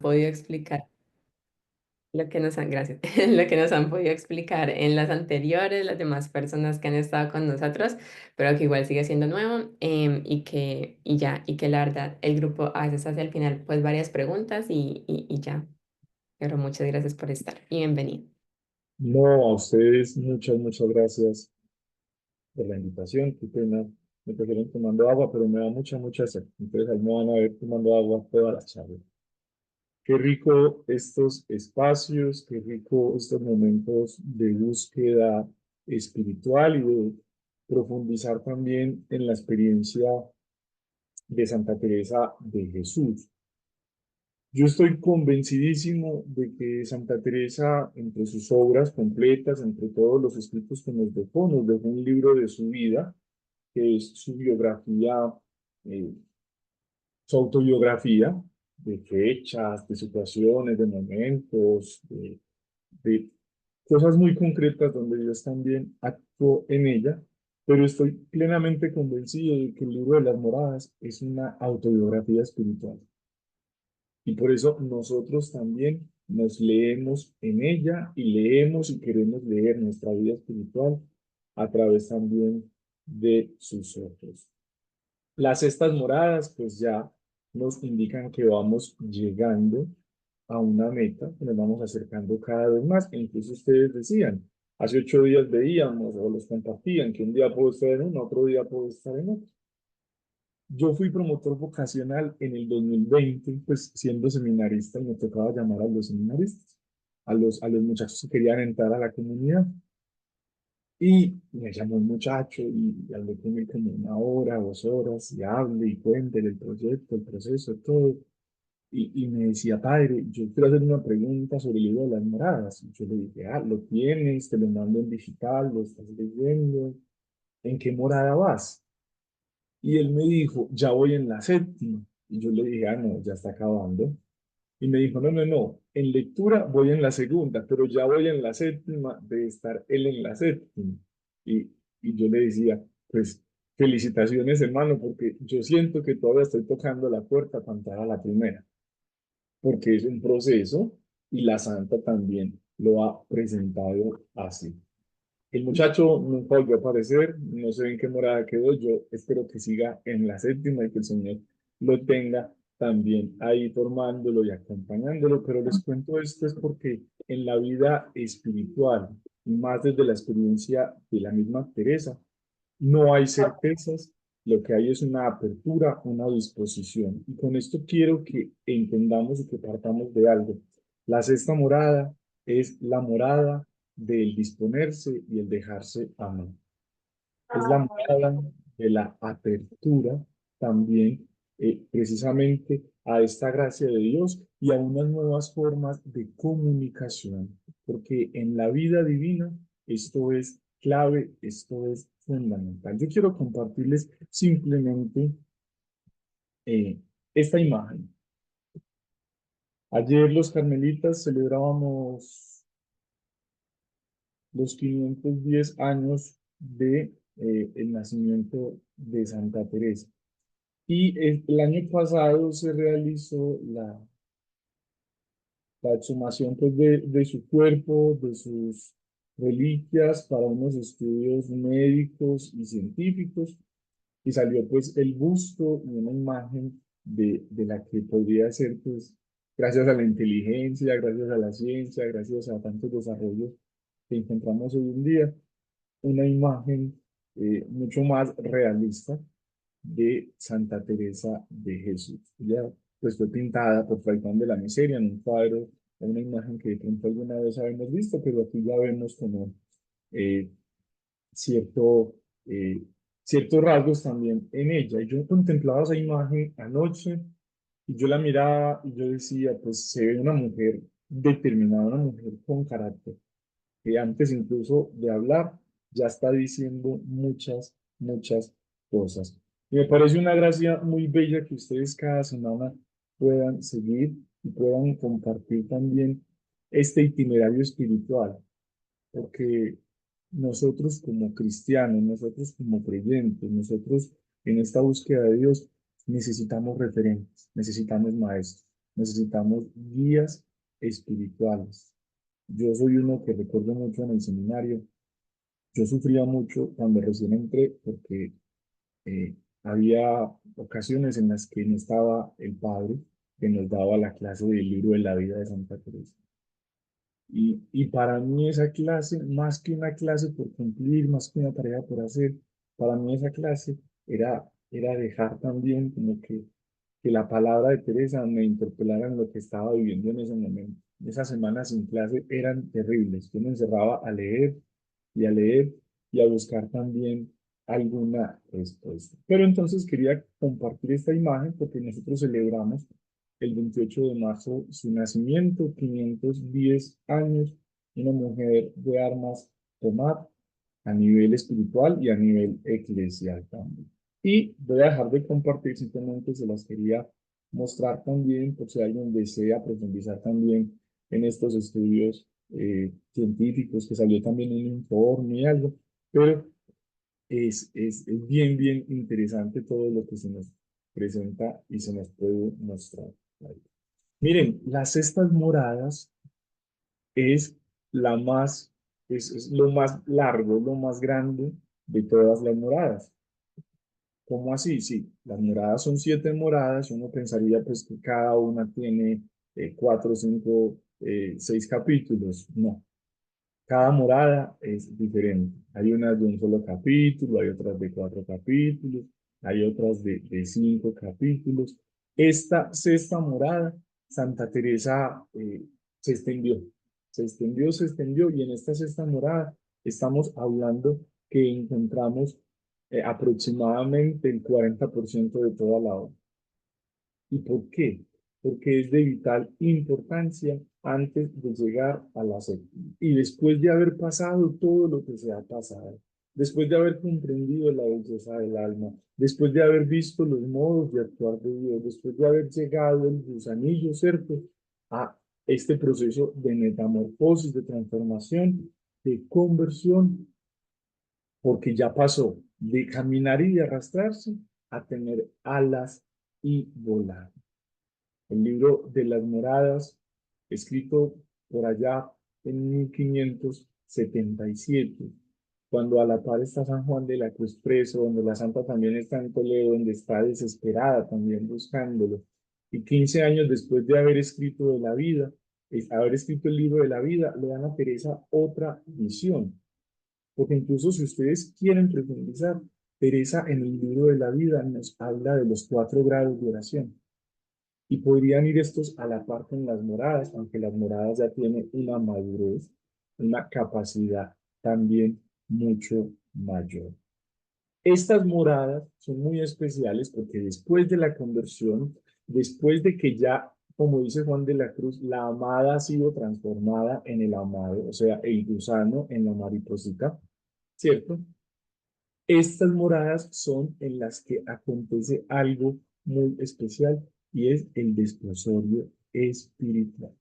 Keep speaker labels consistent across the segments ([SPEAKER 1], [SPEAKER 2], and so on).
[SPEAKER 1] podido explicar lo que nos han, gracias, lo que nos han podido explicar en las anteriores, las demás personas que han estado con nosotros, pero que igual sigue siendo nuevo, y que la verdad el grupo a veces hace al final pues varias preguntas y ya, pero muchas gracias por estar y bienvenido.
[SPEAKER 2] No, a ustedes muchas gracias por la invitación. Qué pena, me trajeron tomando agua, pero me da mucha sed. Entonces ahí me van a ver tomando agua toda la charla. Qué rico estos espacios, qué rico estos momentos de búsqueda espiritual y de profundizar también en la experiencia de Santa Teresa de Jesús. Yo estoy convencidísimo de que Santa Teresa, entre sus obras completas, entre todos los escritos que nos dejó un libro de su vida, que es su biografía, eh, su autobiografía, de fechas, de situaciones, de momentos, de cosas muy concretas donde Dios también actuó en ella, pero estoy plenamente convencido de que el libro de las Moradas es una autobiografía espiritual. Y por eso nosotros también nos leemos en ella y leemos y queremos leer nuestra vida espiritual a través también de sus ojos. Las cestas moradas pues ya nos indican que vamos llegando a una meta, que nos vamos acercando cada vez más. E incluso ustedes decían, hace 8 días veíamos o los compartían que un día puedo estar en uno, otro día puedo estar en otro. Yo fui promotor vocacional en el 2020, pues siendo seminarista, y me tocaba llamar a los seminaristas, a los muchachos que querían entrar a la comunidad. Y me llamó un muchacho y hablé con él como 1 hora, 2 horas, y hablé y cuente del proyecto, el proceso, todo. Y me decía, padre, yo quiero hacer una pregunta sobre el libro de las moradas. Y yo le dije, lo tienes, te lo mando en digital, lo estás leyendo. ¿En qué morada vas? Y él me dijo, ya voy en la séptima. Y yo le dije, no, ya está acabando. Y me dijo, no, en lectura voy en la segunda, pero ya voy en la séptima de estar él en la séptima. Y, y yo le decía, pues felicitaciones hermano, porque yo siento que todavía estoy tocando la puerta para entrar a la primera, porque es un proceso y la santa también lo ha presentado así. El muchacho nunca volvió a aparecer, no sé en qué morada quedó, yo espero que siga en la séptima y que el Señor lo tenga también ahí formándolo y acompañándolo, pero les cuento esto es porque en la vida espiritual, y más desde la experiencia de la misma Teresa, no hay certezas, lo que hay es una apertura, una disposición. Y con esto quiero que entendamos y que partamos de algo. La sexta morada es la morada del disponerse y el dejarse amar. Es la morada de la apertura también, precisamente a esta gracia de Dios y a unas nuevas formas de comunicación, porque en la vida divina esto es clave, esto es fundamental. Yo quiero compartirles simplemente eh, esta imagen. Ayer los carmelitas celebrábamos los 510 años de el nacimiento de Santa Teresa. Y el año pasado se realizó la exhumación pues, de su cuerpo, de sus reliquias para unos estudios médicos y científicos. Y salió pues el busto y una imagen de la que podría ser pues gracias a la inteligencia, gracias a la ciencia, gracias a tantos desarrollos que encontramos hoy en día, una imagen mucho más realista de Santa Teresa de Jesús. Ella pues fue pintada por Falcón de la Miseria en un cuadro, en una imagen que de pronto alguna vez habíamos visto, pero aquí ya vemos como eh, cierto, eh, ciertos rasgos también en ella. Y yo contemplaba esa imagen anoche y yo la miraba y yo decía, pues se ve una mujer determinada, una mujer con carácter, que antes incluso de hablar ya está diciendo muchas cosas. Y me parece una gracia muy bella que ustedes cada semana puedan seguir y puedan compartir también este itinerario espiritual, porque nosotros como cristianos, nosotros como creyentes, nosotros en esta búsqueda de Dios necesitamos referentes, necesitamos maestros. necesitamos guías espirituales. Yo soy uno que recuerdo mucho en el seminario. Yo sufría mucho cuando recién entré porque eh, había ocasiones en las que no estaba el padre que nos daba la clase del libro de la vida de Santa Teresa. Y para mí esa clase, más que una clase por cumplir, más que una tarea por hacer, para mí esa clase era dejar también como que la palabra de Teresa me interpelara en lo que estaba viviendo en ese momento. Esas semanas sin clase eran terribles. Yo me encerraba a leer y a leer y a buscar también alguna respuesta. Pero entonces quería compartir esta imagen porque nosotros celebramos el 28 de marzo su nacimiento, 510 años, una mujer de armas tomar a nivel espiritual y a nivel eclesial también. Y voy a dejar de compartir, simplemente se las quería mostrar también, por si alguien desea profundizar también en estos estudios científicos, que salió también un informe y algo, pero es bien, bien interesante todo lo que se nos presenta y se nos puede mostrar. Miren, las cestas moradas es la más, es lo más largo, lo más grande de todas las moradas. ¿Cómo así? Sí, las moradas son 7 moradas. Uno pensaría pues que cada una tiene 4, 5, 6 capítulos. No, cada morada es diferente. Hay unas de un solo capítulo, hay otras de 4 capítulos, hay otras de 5 capítulos. Esta sexta morada, Santa Teresa se extendió, se extendió, y en esta sexta morada estamos hablando que encontramos aproximadamente el 40% de toda la obra. ¿Y por qué? Porque es de vital importancia antes de llegar a la séptima. Y después de haber pasado todo lo que se ha pasado, después de haber comprendido la belleza del alma, después de haber visto los modos de actuar de Dios, después de haber llegado el gusanillo, ¿cierto?, a este proceso de metamorfosis, de transformación, de conversión, porque ya pasó de caminar y de arrastrarse a tener alas y volar. El libro de las moradas, escrito por allá en 1577, cuando a la par está San Juan de la Cruz preso, donde la santa también está en Toledo, donde está desesperada también buscándolo. Y 15 años después de haber escrito de la vida, haber escrito el libro de la vida, le dan a Teresa otra visión. Porque incluso si ustedes quieren profundizar, Teresa en el libro de la vida nos habla de los 4 grados de oración. Y podrían ir estos a la par con las moradas, aunque las moradas ya tienen una madurez, una capacidad también mucho mayor. Estas moradas son muy especiales porque después de la conversión, después de que ya, como dice Juan de la Cruz, la amada ha sido transformada en el amado, o sea, el gusano en la mariposita, ¿cierto? Estas moradas son en las que acontece algo muy especial y es el desposorio espiritual.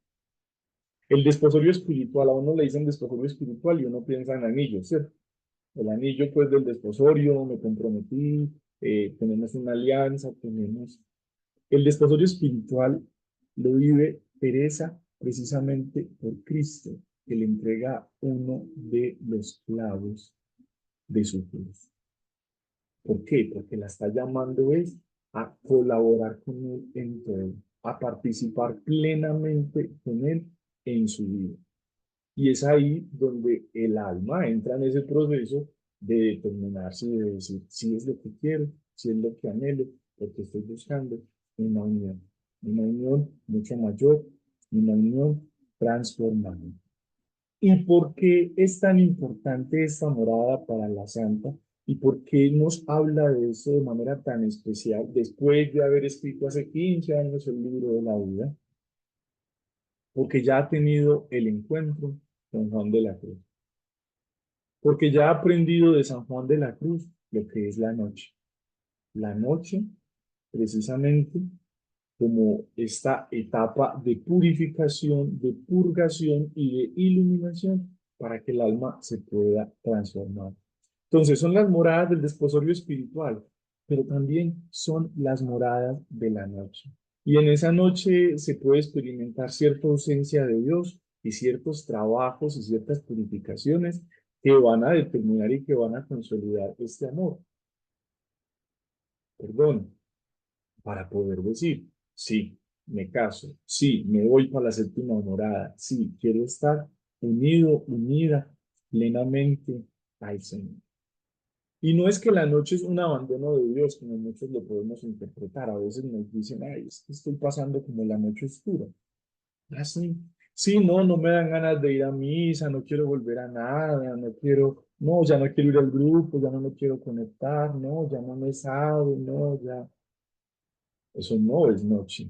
[SPEAKER 2] El desposorio espiritual, a uno le dicen desposorio espiritual y uno piensa en anillos, ¿cierto? El anillo pues del desposorio, me comprometí, tenemos una alianza, tenemos... El desposorio espiritual lo vive Teresa precisamente por Cristo, que le entrega uno de los clavos de su cruz. ¿Por qué? Porque la está llamando es a colaborar con él en todo, a participar plenamente con él en su vida. Y es ahí donde el alma entra en ese proceso de determinarse y de decir si es lo que quiero, si es lo que anhelo, lo que estoy buscando, una unión mucho mayor, una unión transformante. ¿Y por qué es tan importante esta morada para la santa? ¿Y por qué nos habla de eso de manera tan especial después de haber escrito hace 15 años el libro de la vida? Porque ya ha tenido el encuentro con Juan de la Cruz. Porque ya ha aprendido de San Juan de la Cruz lo que es la noche. La noche, precisamente, como esta etapa de purificación, de purgación y de iluminación para que el alma se pueda transformar. Entonces son las moradas del desposorio espiritual, pero también son las moradas de la noche. Y en esa noche se puede experimentar cierta ausencia de Dios y ciertos trabajos y ciertas purificaciones que van a determinar y que van a consolidar este amor, perdón, para poder decir, sí, me caso, sí, me voy para la séptima morada, sí, quiero estar unido, unida plenamente al Señor. Y no es que la noche es un abandono de Dios, como muchos lo podemos interpretar. A veces nos dicen, ay, es que estoy pasando como la noche oscura. Así. Sí, no, no me dan ganas de ir a misa, no quiero volver a nada, no quiero, no, ya no quiero ir al grupo, ya no me quiero conectar, no, ya no me sabe, no, ya. Eso no es noche.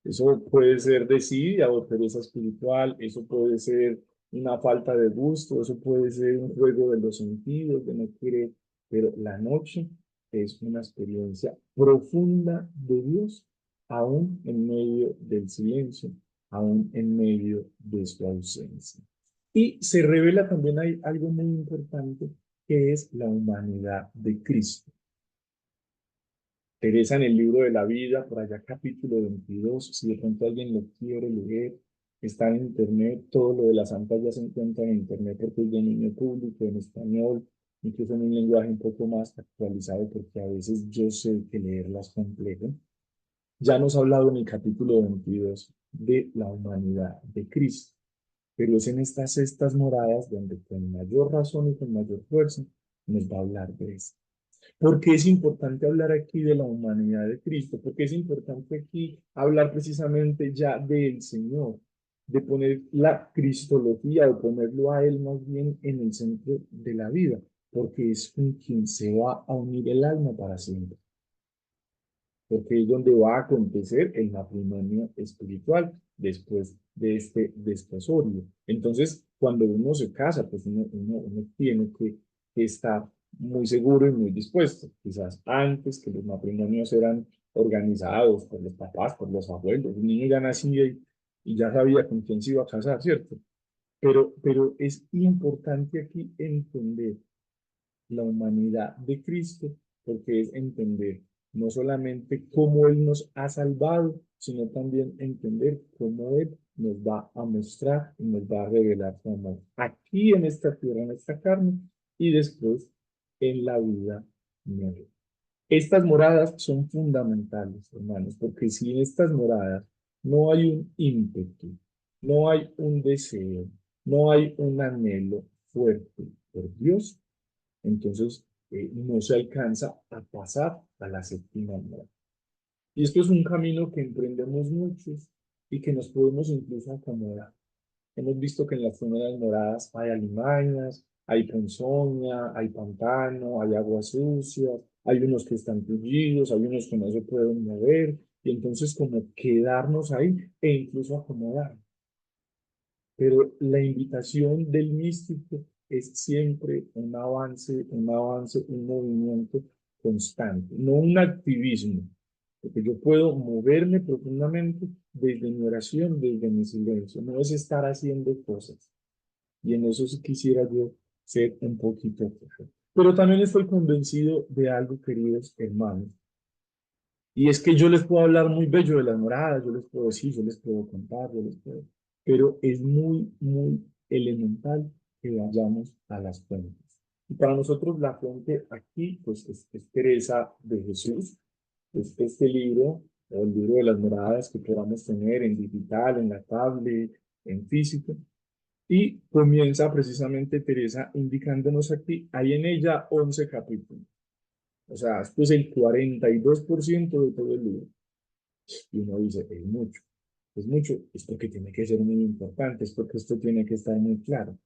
[SPEAKER 2] Eso puede ser desidia o pereza espiritual, eso puede ser una falta de gusto, eso puede ser un juego de los sentidos, de no querer, pero la noche es una experiencia profunda de Dios, aún en medio del silencio, aún en medio de su ausencia. Y se revela también hay algo muy importante que es la humanidad de Cristo. Teresa en el libro de la vida, por allá capítulo 22, si de pronto alguien lo quiere leer, está en internet, todo lo de las santas ya se encuentra en internet porque es de dominio público, en español, incluso en un lenguaje un poco más actualizado porque a veces yo sé que leerlas complejo. Ya nos ha hablado en el capítulo 22 de la humanidad de Cristo, pero es en estas sextas moradas donde con mayor razón y con mayor fuerza nos va a hablar de eso. ¿Por qué es importante hablar aquí de la humanidad de Cristo? Porque es importante aquí hablar precisamente ya del Señor, de poner la cristología, de ponerlo a Él más bien en el centro de la vida, porque es con quien se va a unir el alma para siempre, porque es donde va a acontecer el matrimonio espiritual después de este desposorio. Entonces, cuando uno se casa, pues uno tiene que estar muy seguro y muy dispuesto. Quizás antes que los matrimonios eran organizados por los papás, por los abuelos, un niño ya nacía y ya sabía con quién se iba a casar, ¿cierto? Pero es importante aquí entender la humanidad de Cristo, porque es entender no solamente cómo Él nos ha salvado, sino también entender cómo Él nos va a mostrar y nos va a revelar su amor aquí en esta tierra, en esta carne, y después en la vida nueva. Estas moradas son fundamentales, hermanos, porque si en estas moradas no hay un ímpetu, no hay un deseo, no hay un anhelo fuerte por Dios, entonces no se alcanza a pasar a la séptima morada. Y esto es un camino que emprendemos muchos y que nos podemos incluso acomodar. Hemos visto que en las zonas moradas hay alimañas, hay ponzoña, hay pantano, hay agua sucia, hay unos que están tullidos, hay unos que no se pueden mover, y entonces como quedarnos ahí e incluso acomodar. Pero la invitación del místico es siempre un avance, un movimiento constante, no un activismo, porque yo puedo moverme profundamente desde mi oración, desde mi silencio, no es estar haciendo cosas. Y en eso sí quisiera yo ser un poquito perfecto. Pero también estoy convencido de algo, queridos hermanos, y es que yo les puedo hablar muy bello de las moradas, yo les puedo decir, yo les puedo contar, yo les puedo, pero es muy, muy elemental que vayamos a las fuentes. Y para nosotros la fuente aquí, pues es Teresa de Jesús, es este libro, o el libro de las moradas que podamos tener en digital, en la tablet, en físico. Y comienza precisamente Teresa indicándonos aquí, hay en ella 11 capítulos. O sea, esto es el 42% de todo el libro. Y uno dice, es mucho, es porque tiene que ser muy importante, es porque esto tiene que estar muy claro,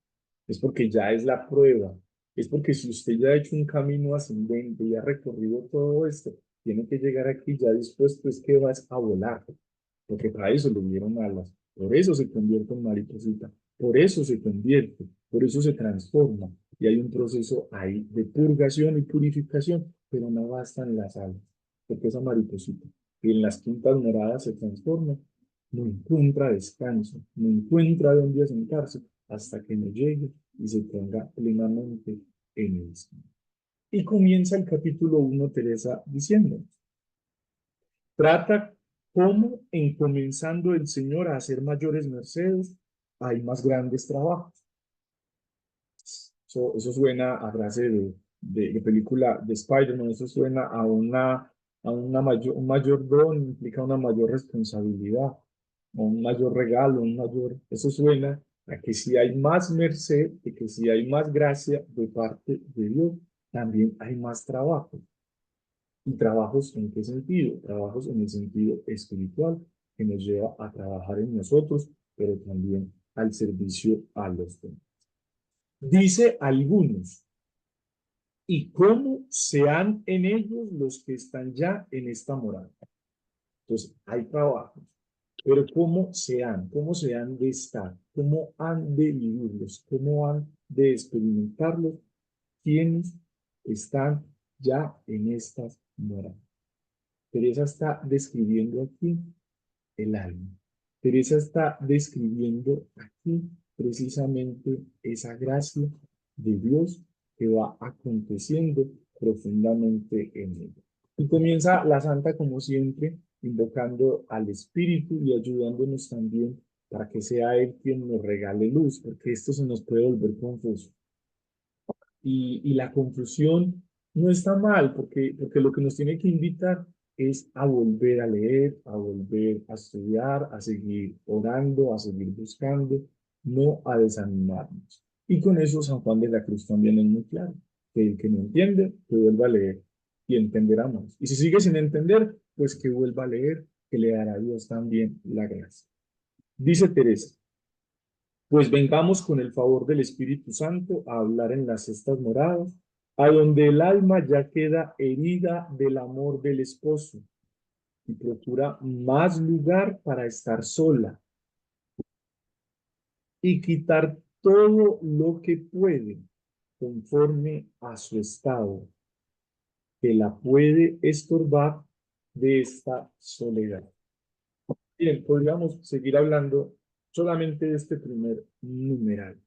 [SPEAKER 2] es porque ya es la prueba, es porque si usted ya ha hecho un camino ascendente y ha recorrido todo esto, tiene que llegar aquí ya dispuesto, es que vas a volar, porque para eso le dieron alas, por eso se convierte en mariposita, por eso se convierte, por eso se transforma, y hay un proceso ahí de purgación y purificación, pero no bastan las alas, porque esa mariposita y en las quintas moradas se transforma, no encuentra descanso, no encuentra dónde asentarse hasta que no llegue y se ponga plenamente en el Señor. Y comienza el capítulo 1, Teresa, diciendo, trata cómo en comenzando el Señor a hacer mayores mercedes, hay más grandes trabajos. Eso suena a frase de película de Spider-Man, eso suena a una un mayor don, implica una mayor responsabilidad, o un mayor regalo, eso suena a que si hay más merced, de que si hay más gracia de parte de Dios, también hay más trabajo. ¿Y trabajos en qué sentido? Trabajos en el sentido espiritual, que nos lleva a trabajar en nosotros, pero también al servicio a los demás. Dice algunos, y cómo sean en ellos los que están ya en esta morada. Entonces, hay trabajos, pero cómo se han de estar, cómo han de vivirlos, cómo han de experimentarlos, quienes están ya en estas moradas. Teresa está describiendo aquí el alma. Teresa está describiendo aquí precisamente esa gracia de Dios que va aconteciendo profundamente en ella. Y comienza la santa, como siempre, invocando al Espíritu y ayudándonos también para que sea Él quien nos regale luz, porque esto se nos puede volver confuso. Y la confusión no está mal, porque lo que nos tiene que invitar es a volver a leer, a volver a estudiar, a seguir orando, a seguir buscando, no a desanimarnos. Y con eso San Juan de la Cruz también es muy claro, que el que no entiende, que vuelva a leer y entenderá más. Y si sigue sin entender, pues que vuelva a leer, que le dará a Dios también la gracia. Dice Teresa, pues vengamos con el favor del Espíritu Santo a hablar en las cestas moradas, a donde el alma ya queda herida del amor del esposo y procura más lugar para estar sola y quitar todo lo que puede conforme a su estado, que la puede estorbar de esta soledad. Bien, podríamos seguir hablando solamente de este primer numeral.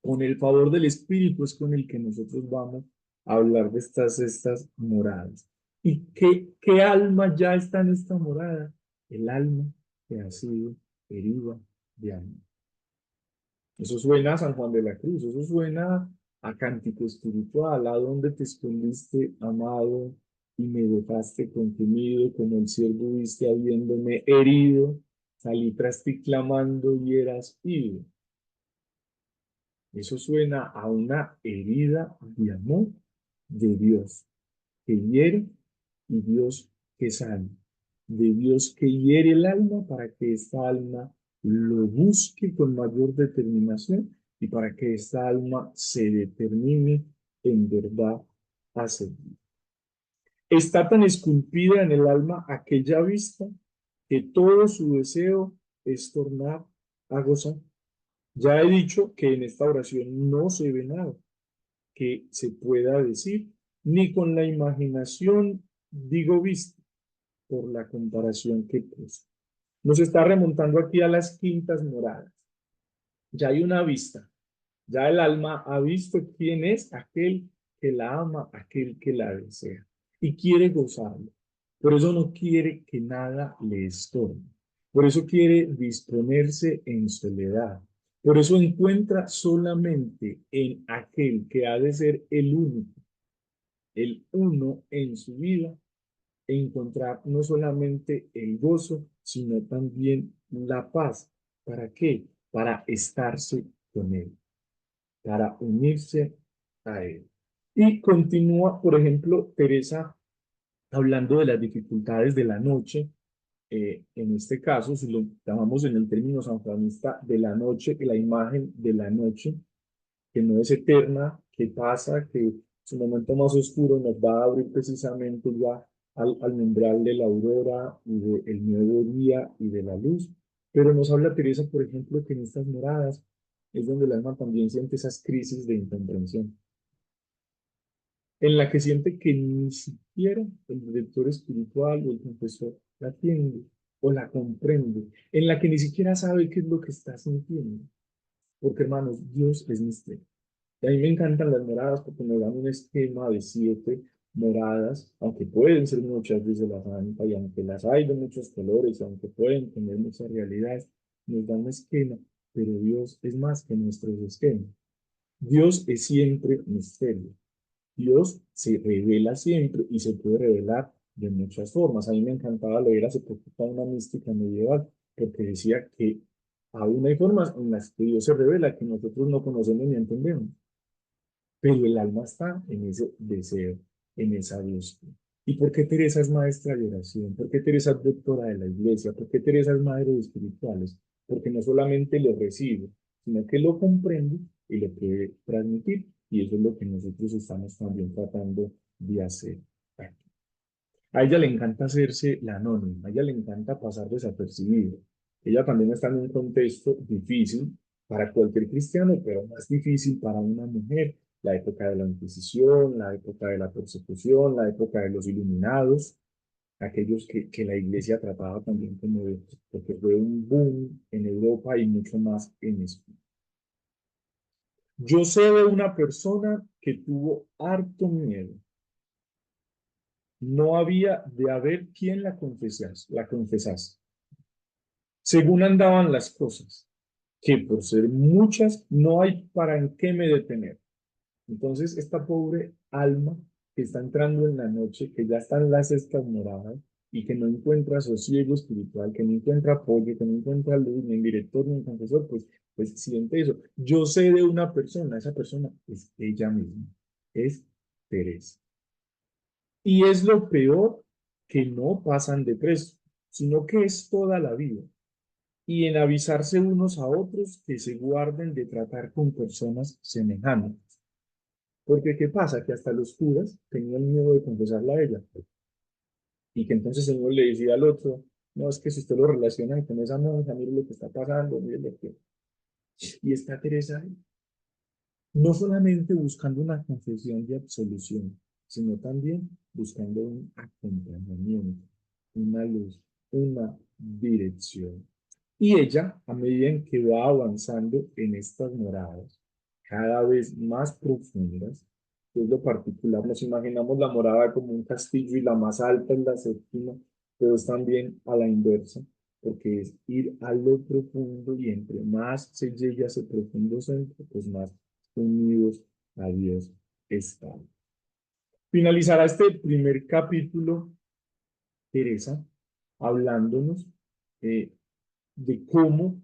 [SPEAKER 2] Con el favor del Espíritu es con el que nosotros vamos a hablar de estas moradas. ¿Y qué alma ya está en esta morada? El alma que ha sido herida de amor. Eso suena a San Juan de la Cruz, eso suena a cántico espiritual, a donde te escondiste, amado, y me dejaste consumido, como el siervo viste habiéndome herido, salí tras ti clamando y eras ido. Eso suena a una herida de amor de Dios que hiere y Dios que sana. De Dios que hiere el alma para que esta alma lo busque con mayor determinación y para que esta alma se determine en verdad a seguir. Está tan esculpida en el alma aquella vista que todo su deseo es tornar a gozar. Ya he dicho que en esta oración no se ve nada que se pueda decir, ni con la imaginación digo vista, por la comparación que puse. Nos está remontando aquí a las quintas moradas. Ya hay una vista, ya el alma ha visto quién es aquel que la ama, aquel que la desea y quiere gozarlo. Por eso no quiere que nada le estorbe. Por eso quiere disponerse en soledad. Por eso encuentra solamente en aquel que ha de ser el único, el uno en su vida, encontrar no solamente el gozo, sino también la paz. ¿Para qué? Para estarse con él, para unirse a él. Y continúa, por ejemplo, Teresa hablando de las dificultades de la noche, en este caso, si lo llamamos en el término sanjuanista de la noche, la imagen de la noche, que no es eterna, que pasa, que su momento más oscuro nos va a abrir precisamente ya al umbral de la aurora y del nuevo día y de la luz. Pero nos habla Teresa, por ejemplo, que en estas moradas es donde el alma también siente esas crisis de incomprensión, en la que siente que ni siquiera el director espiritual o el confesor la atiende o la comprende, en la que ni siquiera sabe qué es lo que está sintiendo. Porque, hermanos, Dios es misterio. Y a mí me encantan las moradas porque me dan un esquema de 7 moradas, aunque pueden ser muchas, dice la santa, y aunque las hay de muchos colores, aunque pueden tener muchas realidades, nos da un esquema, pero Dios es más que nuestros esquemas. Dios es siempre misterio. Dios se revela siempre y se puede revelar de muchas formas. A mí me encantaba leer hace poquito una mística medieval porque decía que aún hay formas en las que Dios se revela que nosotros no conocemos ni entendemos, pero el alma está en ese deseo, en esa búsqueda. ¿Y por qué Teresa es maestra de oración? ¿Por qué Teresa es doctora de la iglesia? ¿Por qué Teresa es madre de espirituales? Porque no solamente lo recibe, sino que lo comprende y lo puede transmitir. Y eso es lo que nosotros estamos también tratando de hacer aquí. A ella le encanta hacerse la anónima, a ella le encanta pasar desapercibido. Ella también está en un contexto difícil para cualquier cristiano, pero más difícil para una mujer. La época de la Inquisición, la época de la persecución, la época de los iluminados, aquellos que la iglesia trataba también como de, porque fue un boom en Europa y mucho más en España. Yo sé de una persona que tuvo harto miedo. No había de haber quien la confesase. Según andaban las cosas, que por ser muchas no hay para en qué me detener. Entonces, esta pobre alma que está entrando en la noche, que ya están las estas moradas y que no encuentra sosiego espiritual, que no encuentra apoyo, que no encuentra luz, ni en director, ni en confesor, pues siente eso. Yo sé de una persona, esa persona es ella misma, es Teresa. Y es lo peor que no pasan de preso, sino que es toda la vida y en avisarse unos a otros que se guarden de tratar con personas semejantes. Porque ¿qué pasa? Que hasta los curas tenían miedo de confesarla a ella. Y que entonces el Señor le decía al otro, no, es que si usted lo relaciona con esa monja, mire lo que está pasando, mire lo que... Y está Teresa ahí, no solamente buscando una confesión de absolución, sino también buscando un acompañamiento, una luz, una dirección. Y ella, a medida en que va avanzando en estas moradas, cada vez más profundas, que es lo particular, nos imaginamos la morada como un castillo y la más alta es la séptima, pero es también a la inversa, porque es ir a lo profundo y entre más se llegue a ese profundo centro, pues más unidos a Dios están. Finalizará este primer capítulo, Teresa, hablándonos eh, de cómo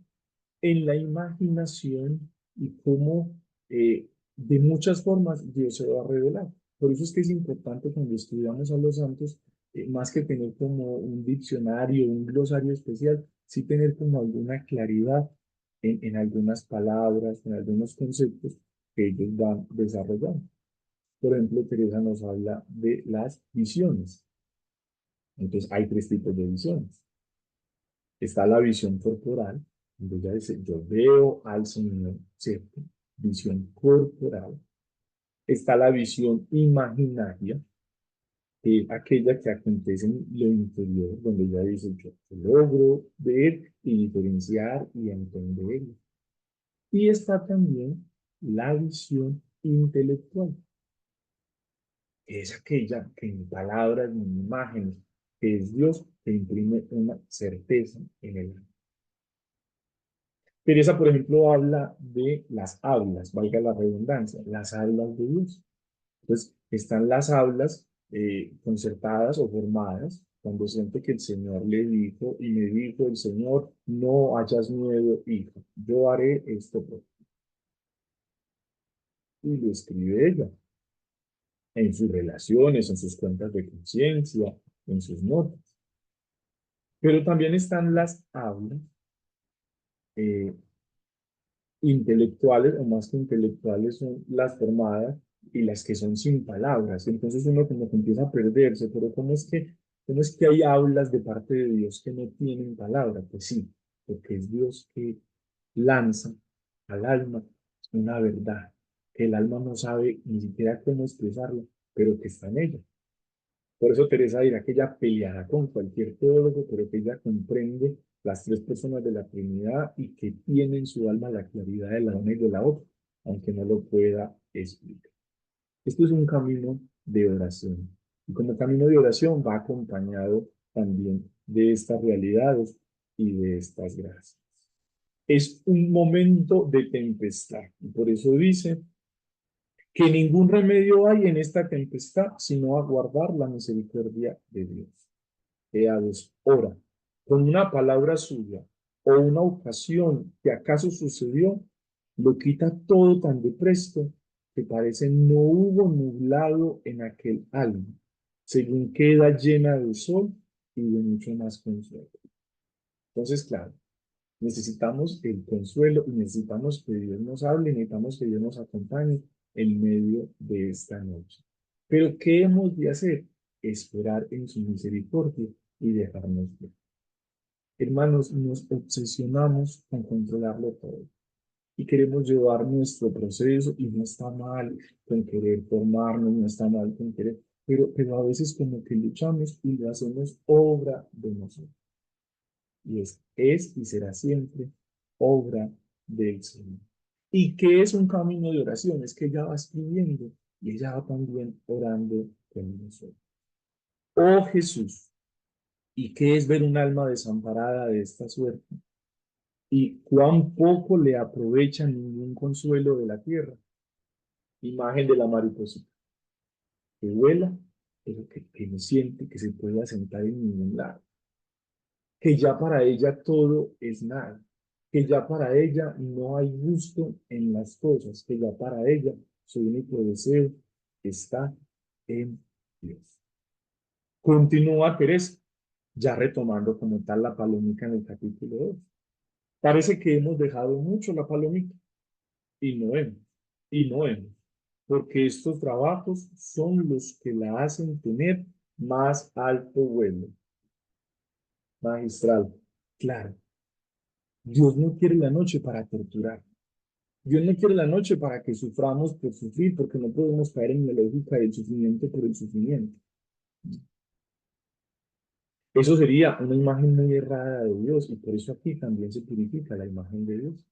[SPEAKER 2] en la imaginación y cómo de muchas formas Dios se va a revelar. Por eso es que es importante cuando estudiamos a los santos, más que tener como un diccionario, un glosario especial, sí tener como alguna claridad en algunas palabras, en algunos conceptos que ellos van desarrollando. Por ejemplo, Teresa nos habla de las visiones. Entonces, hay tres tipos de visiones. Está la visión corporal, donde ella dice, yo veo al Señor, ¿cierto? Visión corporal. Está la visión imaginaria, que es aquella que acontece en lo interior, donde ella dice, yo logro ver y diferenciar y entender. Y está también la visión intelectual, que es aquella que en palabras, en imágenes, que es Dios, que imprime una certeza en el alma. Teresa, por ejemplo, habla de las hablas, valga la redundancia, las hablas de Dios. Entonces, están las hablas concertadas o formadas, cuando siente que el Señor le dijo y me dijo el Señor, no hayas miedo, hijo, yo haré esto por ti. Y lo escribe ella en sus relaciones, en sus cuentas de conciencia, en sus notas. Pero también están las hablas eh, intelectuales, o más que intelectuales, son las formadas y las que son sin palabras. Entonces uno como que empieza a perderse, pero cómo es que hay hablas de parte de Dios que no tienen palabra? Pues sí, porque es Dios que lanza al alma una verdad, que el alma no sabe ni siquiera cómo expresarla, pero que está en ella. Por eso Teresa dirá que ella peleará con cualquier teólogo, pero que ella comprende las tres personas de la Trinidad y que tiene en su alma la claridad de la una y de la otra, aunque no lo pueda explicar. Esto es un camino de oración. Y como camino de oración va acompañado también de estas realidades y de estas gracias. Es un momento de tempestad. Y por eso dice que ningún remedio hay en esta tempestad, sino aguardar la misericordia de Dios. Eades, ora, con una palabra suya o una ocasión que acaso sucedió, lo quita todo tan de presto que parece no hubo nublado en aquel alma, según queda llena de sol y de mucho más consuelo. Entonces, claro, necesitamos el consuelo y necesitamos que Dios nos hable, necesitamos que Dios nos acompañe en medio de esta noche. Pero, ¿qué hemos de hacer? Esperar en su misericordia y dejarnos ver. Hermanos, nos obsesionamos con controlarlo todo y queremos llevar nuestro proceso y no está mal con querer formarnos, no está mal con querer, pero a veces como que luchamos y lo hacemos obra de nosotros. Y es y será siempre obra del Señor. ¿Y qué es un camino de oración? Es que ella va escribiendo y ella va también orando con nosotros. Oh Jesús, ¿y qué es ver un alma desamparada de esta suerte? Y cuán poco le aprovecha ningún consuelo de la tierra. Imagen de la mariposa que vuela, pero que no siente que se puede asentar en ningún lado. Que ya para ella todo es nada. Que ya para ella no hay gusto en las cosas. Que ya para ella su único deseo está en Dios. Continúa Teresa, ya retomando como tal la palomita en el capítulo 2. Parece que hemos dejado mucho la palomita y no hemos, y no hemos, porque estos trabajos son los que la hacen tener más alto vuelo. Magistral, claro, Dios no quiere la noche para torturar. Dios no quiere la noche para que suframos por sufrir, porque no podemos caer en la lógica del sufrimiento por el sufrimiento. Eso sería una imagen muy errada de Dios, y por eso aquí también se purifica la imagen de Dios.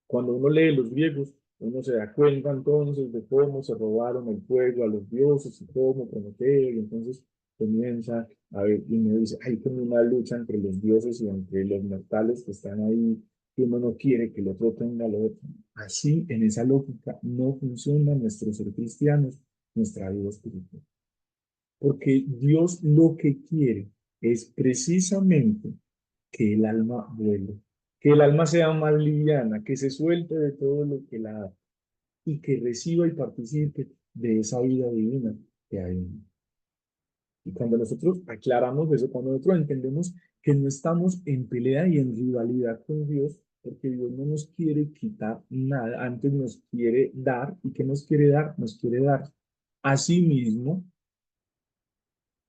[SPEAKER 2] Cuando uno lee los griegos, uno se da cuenta entonces de cómo se robaron el fuego a los dioses y cómo Prometeo, y entonces comienza a ver, y uno dice, hay como una lucha entre los dioses y entre los mortales que están ahí, que uno no quiere que el otro tenga lo otro. Así, en esa lógica, no funciona nuestro ser cristianos, nuestra vida espiritual. Porque Dios lo que quiere es precisamente que el alma vuele, que el alma sea más liviana, que se suelte de todo lo que la da y que reciba y participe de esa vida divina que hay. Y cuando nosotros aclaramos eso, cuando nosotros entendemos que no estamos en pelea y en rivalidad con Dios, porque Dios no nos quiere quitar nada, antes nos quiere dar, ¿y qué nos quiere dar? Nos quiere dar a sí mismo.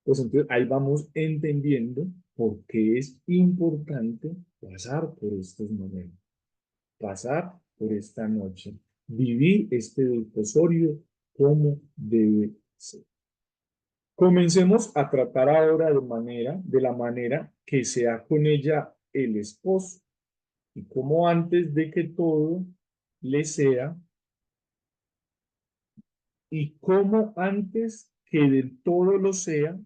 [SPEAKER 2] Pues entonces ahí vamos entendiendo por qué es importante pasar por estos momentos, pasar por esta noche, vivir este desposorio como debe ser. Comencemos a tratar ahora de la manera que sea con ella el esposo y como antes de que todo le sea y como antes que del todo lo sea,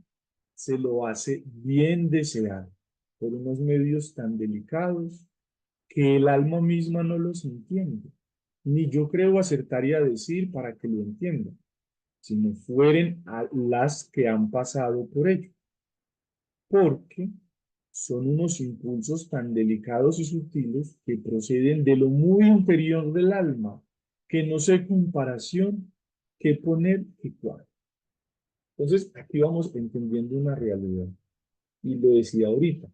[SPEAKER 2] se lo hace bien desear por unos medios tan delicados que el alma misma no los entiende, ni yo creo acertaría a decir para que lo entiendan, sino fueren a las que han pasado por ello, porque son unos impulsos tan delicados y sutiles que proceden de lo muy interior del alma, que no sé comparación que poner y cuál. Entonces, aquí vamos entendiendo una realidad. Y lo decía ahorita,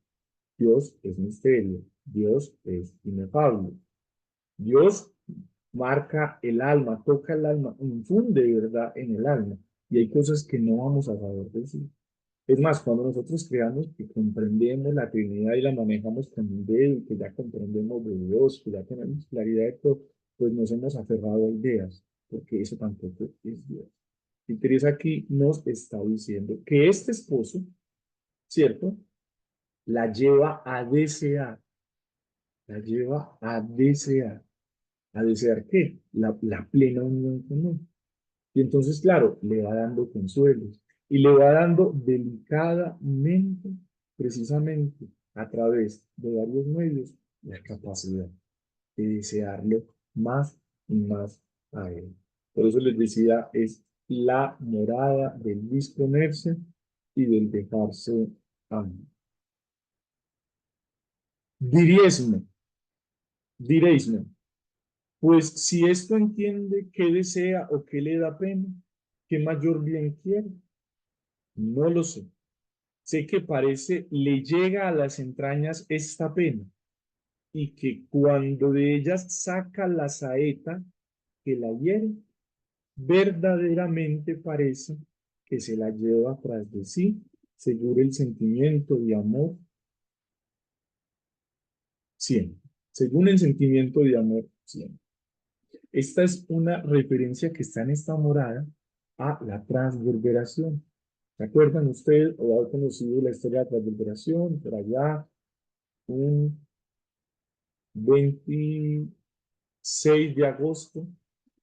[SPEAKER 2] Dios es misterio, Dios es inefable. Dios marca el alma, toca el alma, infunde verdad en el alma. Y hay cosas que no vamos a saber decir. Es más, cuando nosotros creamos que comprendemos la Trinidad y la manejamos con un dedo, y que ya comprendemos de Dios, que ya tenemos claridad de todo, pues nos hemos aferrado a ideas, porque eso tampoco es Dios. Y Teresa aquí nos está diciendo que este esposo, ¿cierto? La lleva a desear, la lleva a desear. ¿A desear qué? La plena unión con él. Y entonces, claro, le va dando consuelos y le va dando delicadamente, precisamente a través de varios medios, la capacidad de desearlo más y más a él. Por eso les decía, es la morada del disponerse y del dejarse amar. Diríesme, diréisme, pues si esto entiende qué desea o qué le da pena, qué mayor bien quiere, no lo sé. Sé que parece le llega a las entrañas esta pena y que cuando de ellas saca la saeta que la hiere, verdaderamente parece que se la lleva tras de sí, seguro el sentimiento de amor siempre, según el sentimiento de amor siempre. Esta es una referencia que está en esta morada a la transverberación. ¿Se acuerdan ustedes o han conocido la historia de la transverberación? Por allá, un 26 de agosto,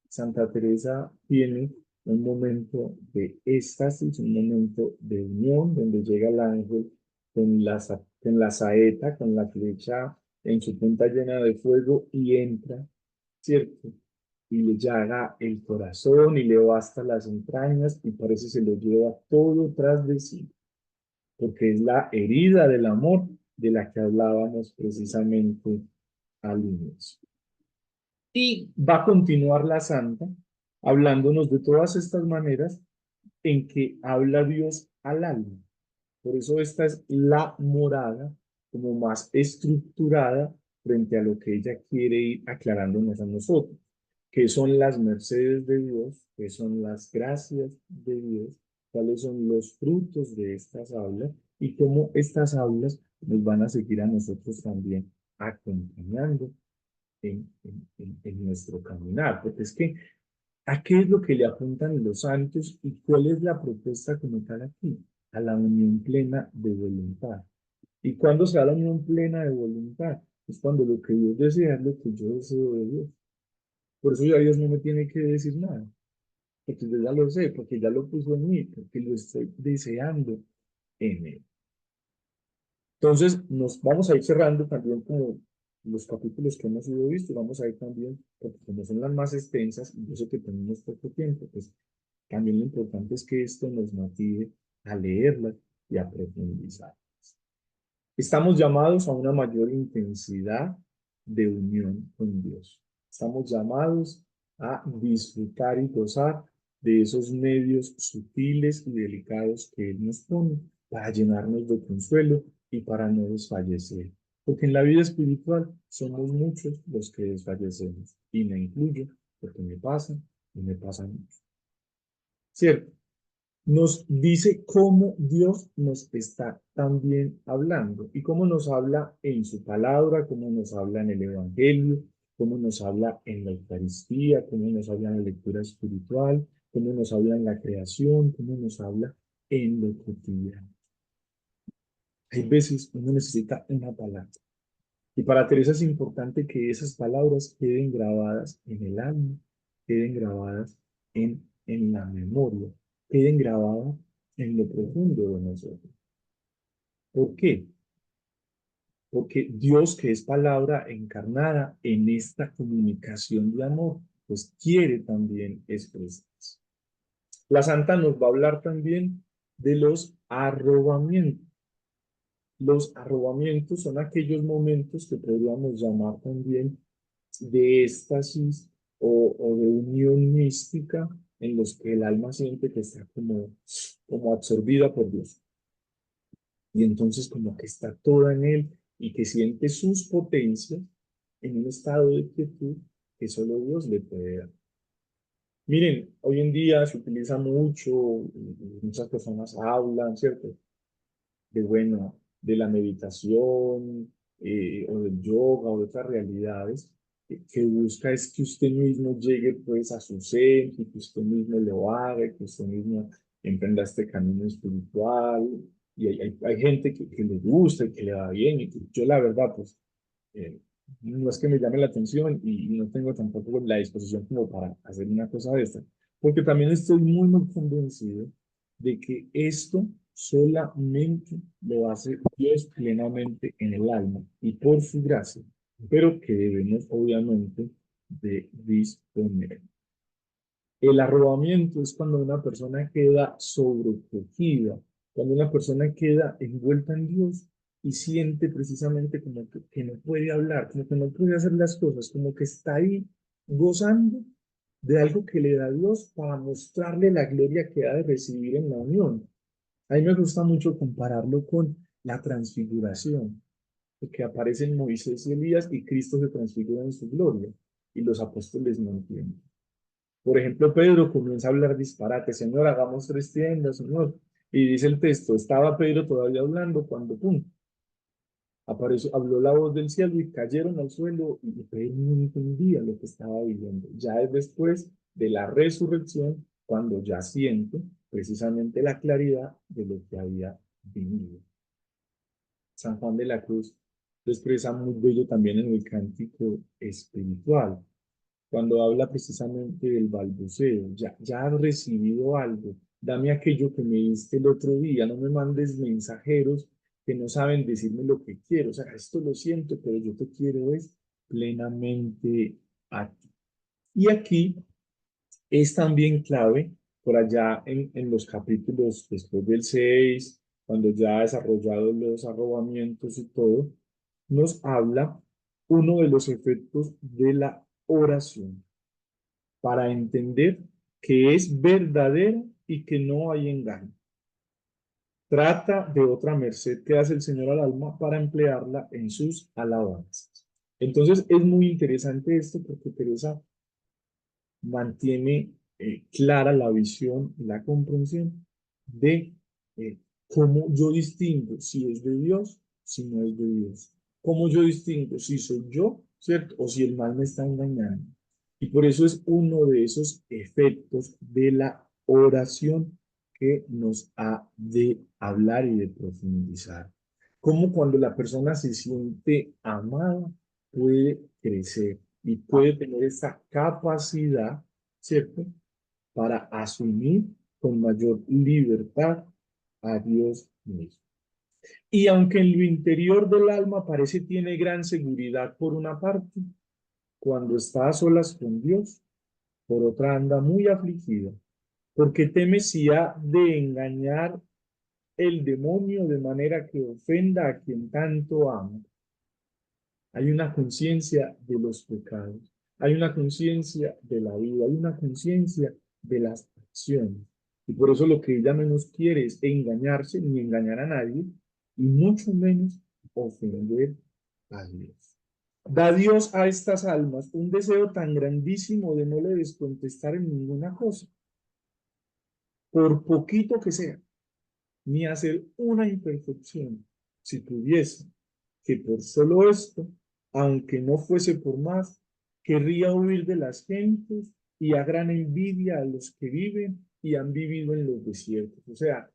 [SPEAKER 2] Santa Teresa tiene un momento de éxtasis, un momento de unión, donde llega el ángel con la saeta, con la flecha en su punta llena de fuego y entra, ¿cierto? Y le llaga el corazón y le va hasta las entrañas y parece se lo lleva todo tras de sí, porque es la herida del amor de la que hablábamos precisamente al inicio. Y va a continuar la santa hablándonos de todas estas maneras en que habla Dios al alma. Por eso esta es la morada como más estructurada frente a lo que ella quiere ir aclarándonos a nosotros, que son las mercedes de Dios, que son las gracias de Dios, cuáles son los frutos de estas aulas y cómo estas aulas nos van a seguir a nosotros también acompañando en nuestro caminar, porque es que ¿a qué es lo que le apuntan los santos y cuál es la propuesta como tal aquí? A la unión plena de voluntad. ¿Y cuándo se da la unión plena de voluntad? Es cuando lo que Dios desea es lo que yo deseo de Dios. Por eso ya Dios no me tiene que decir nada, porque yo ya lo sé, porque ya lo puso en mí, porque lo estoy deseando en él. Entonces, nos vamos a ir cerrando también como los capítulos que hemos ido visto, vamos a ir también, porque como son las más extensas, y yo sé que tenemos poco tiempo, pues también lo importante es que esto nos motive a leerlas y a profundizar. Estamos llamados a una mayor intensidad de unión con Dios. Estamos llamados a disfrutar y gozar de esos medios sutiles y delicados que Él nos pone para llenarnos de consuelo y para no desfallecer. Porque en la vida espiritual somos muchos los que desfallecemos, y me incluyo, porque me pasa y me pasa mucho. ¿Cierto? Nos dice cómo Dios nos está también hablando y cómo nos habla en su palabra, cómo nos habla en el Evangelio, cómo nos habla en la Eucaristía, cómo nos habla en la lectura espiritual, cómo nos habla en la creación, cómo nos habla en lo cotidiano. Hay veces uno necesita una palabra y para Teresa es importante que esas palabras queden grabadas en el alma, queden grabadas en la memoria, queden grabadas en lo profundo de nosotros. ¿Por qué? Porque Dios, que es palabra encarnada en esta comunicación de amor, pues quiere también expresarse. La santa nos va a hablar también de los arrobamientos. Los arrobamientos son aquellos momentos que podríamos llamar también de éxtasis o de unión mística en los que el alma siente que está como absorbida por Dios. Y entonces como que está toda en él y que siente sus potencias en un estado de quietud que solo Dios le puede dar. Miren, hoy en día se utiliza mucho, muchas personas hablan, ¿cierto? De bueno, de la meditación o del yoga o de otras realidades, que busca es que usted mismo llegue pues a su ser, y que usted mismo lo haga, que usted mismo emprenda este camino espiritual. Y hay gente que le gusta y que le va bien. Y que yo la verdad, pues, eh, no es que me llame la atención y no tengo tampoco la disposición como para hacer una cosa de esta. Porque también estoy muy, muy convencido de que esto solamente lo hace Dios plenamente en el alma y por su gracia, pero que debemos obviamente de disponer. El arrobamiento es cuando una persona queda sobrecogida, cuando una persona queda envuelta en Dios y siente precisamente como que no puede hablar, como que no puede hacer las cosas, como que está ahí gozando de algo que le da Dios para mostrarle la gloria que ha de recibir en la unión. A mí me gusta mucho compararlo con la transfiguración, porque aparecen Moisés y Elías y Cristo se transfigura en su gloria y los apóstoles no entienden. Por ejemplo, Pedro comienza a hablar disparate, Señor, hagamos tres tiendas, Señor. Y dice el texto, estaba Pedro todavía hablando cuando, pum, apareció, habló la voz del cielo y cayeron al suelo y Pedro no entendía lo que estaba viviendo. Ya es después de la resurrección cuando ya siente precisamente la claridad de lo que había vivido. San Juan de la Cruz lo expresa muy bello también en el cántico espiritual cuando habla precisamente del balbuceo, ya has recibido algo, dame aquello que me diste el otro día, no me mandes mensajeros que no saben decirme lo que quiero, o sea, esto lo siento, pero yo te quiero es plenamente a ti. Y aquí es también clave, por allá en los capítulos después del 6 cuando ya ha desarrollado los arrobamientos y todo, nos habla uno de los efectos de la oración para entender que es verdadero y que no hay engaño. Trata de otra merced que hace el Señor al alma para emplearla en sus alabanzas. Entonces es muy interesante esto porque Teresa mantiene clara la visión y la comprensión de cómo yo distingo si es de Dios, si no es de Dios. Cómo yo distingo si soy yo, ¿cierto? O si el mal me está engañando. Y por eso es uno de esos efectos de la oración que nos ha de hablar y de profundizar. Cómo cuando la persona se siente amada puede crecer y puede tener esa capacidad, ¿cierto? Para asumir con mayor libertad a Dios mismo. Y aunque en lo interior del alma parece tiene gran seguridad por una parte, cuando está a solas con Dios, por otra anda muy afligida, porque teme si ha de engañar el demonio de manera que ofenda a quien tanto ama. Hay una conciencia de los pecados, hay una conciencia de la vida, hay una conciencia de las acciones. Y por eso lo que ella menos quiere es engañarse ni engañar a nadie, y mucho menos ofender a Dios. Da Dios a estas almas un deseo tan grandísimo de no le descontestar en ninguna cosa, por poquito que sea, ni hacer una imperfección, si pudiese, que por solo esto, aunque no fuese por más, querría huir de las gentes y a gran envidia a los que viven y han vivido en los desiertos. O sea,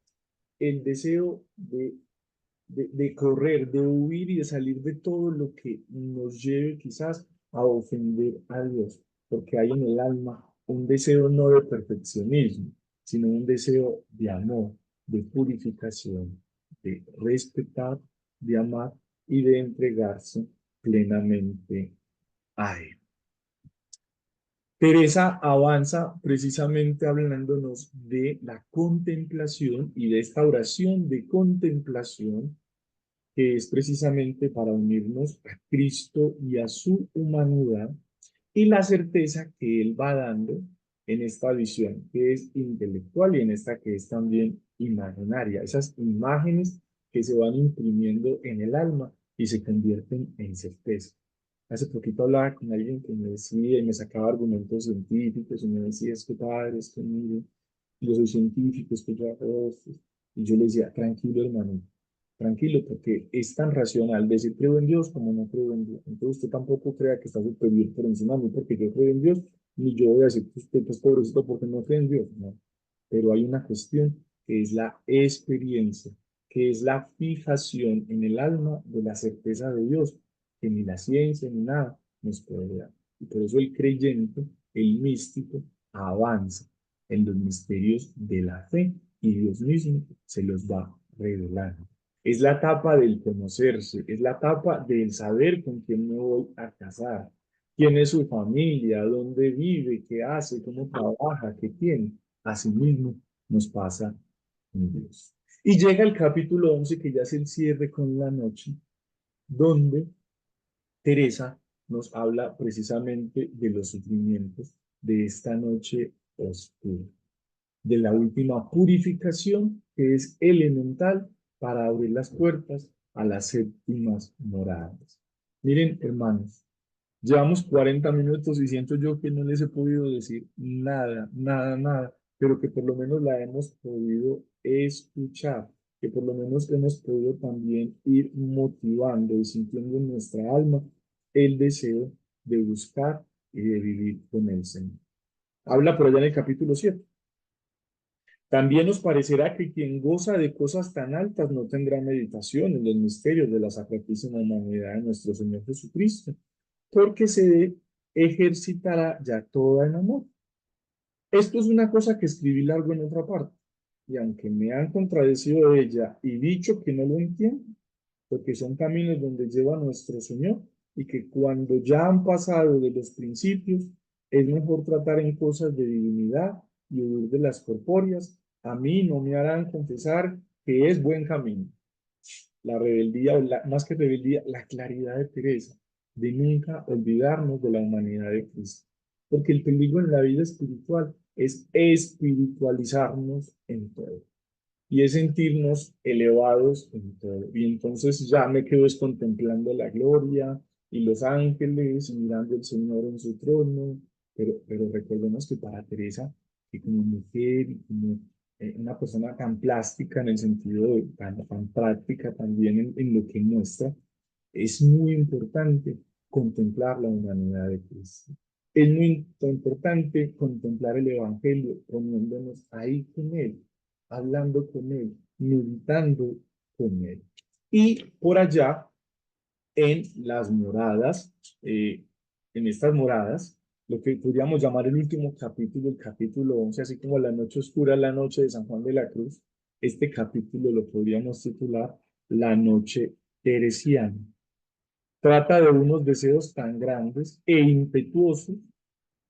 [SPEAKER 2] el deseo de correr, de huir y de salir de todo lo que nos lleve quizás a ofender a Dios, porque hay en el alma un deseo no de perfeccionismo, sino un deseo de amor, de purificación, de respetar, de amar y de entregarse plenamente a Él. Teresa avanza precisamente hablándonos de la contemplación y de esta oración de contemplación que es precisamente para unirnos a Cristo y a su humanidad y la certeza que Él va dando en esta visión que es intelectual y en esta que es también imaginaria, esas imágenes que se van imprimiendo en el alma y se convierten en certeza. Hace poquito hablaba con alguien que me decía y me sacaba argumentos científicos y me decía, es que padre, es que mire, yo soy científico, es que yo hago esto. Y yo le decía, tranquilo hermano, tranquilo, porque es tan racional decir creo en Dios como no creo en Dios. Entonces usted tampoco crea que está superior por encima de mí porque yo creo en Dios, ni yo voy a decir que usted es pobrecito porque no cree en Dios. No. Pero hay una cuestión que es la experiencia, que es la fijación en el alma de la certeza de Dios, que ni la ciencia ni nada nos puede dar. Y por eso el creyente, el místico, avanza, en los misterios de la fe y Dios mismo se los va revelando. Es la etapa del conocerse, es la etapa del saber con quién me voy a casar, quién es su familia, dónde vive, qué hace, cómo trabaja, qué tiene. Asimismo nos pasa con Dios. Y llega el capítulo 11, que ya es el cierre con la noche, donde Teresa nos habla precisamente de los sufrimientos de esta noche oscura, de la última purificación que es elemental para abrir las puertas a las séptimas moradas. Miren, hermanos, llevamos 40 minutos y siento yo que no les he podido decir nada, nada, nada, pero que por lo menos la hemos podido escuchar, que por lo menos hemos podido también ir motivando y sintiendo en nuestra alma el deseo de buscar y de vivir con el Señor. Habla por allá en el capítulo 7. También nos parecerá que quien goza de cosas tan altas no tendrá meditación en los misterios de la sacratísima humanidad de nuestro Señor Jesucristo, porque se ejercitará ya toda en amor. Esto es una cosa que escribí largo en otra parte, y aunque me han contradecido de ella y dicho que no lo entiendo, porque son caminos donde lleva nuestro Señor, y que cuando ya han pasado de los principios, es mejor tratar en cosas de divinidad y huir de las corpóreas. A mí no me harán confesar que es buen camino. La rebeldía, más que rebeldía, la claridad de Teresa, de nunca olvidarnos de la humanidad de Cristo. Porque el peligro en la vida espiritual es espiritualizarnos en todo y es sentirnos elevados en todo. Y entonces ya me quedo contemplando la gloria y los ángeles, y mirando al Señor en su trono, pero recordemos que para Teresa, que como mujer y como una persona tan plástica en el sentido de tan práctica también en lo que muestra, es muy importante contemplar la humanidad de Cristo. Es muy importante contemplar el Evangelio, poniéndonos ahí con Él, hablando con Él, meditando con Él. Y por allá, en las moradas, en estas moradas, lo que podríamos llamar el último capítulo, el capítulo 11, así como la noche oscura, la noche de San Juan de la Cruz, este capítulo lo podríamos titular La noche teresiana. Trata de unos deseos tan grandes e impetuosos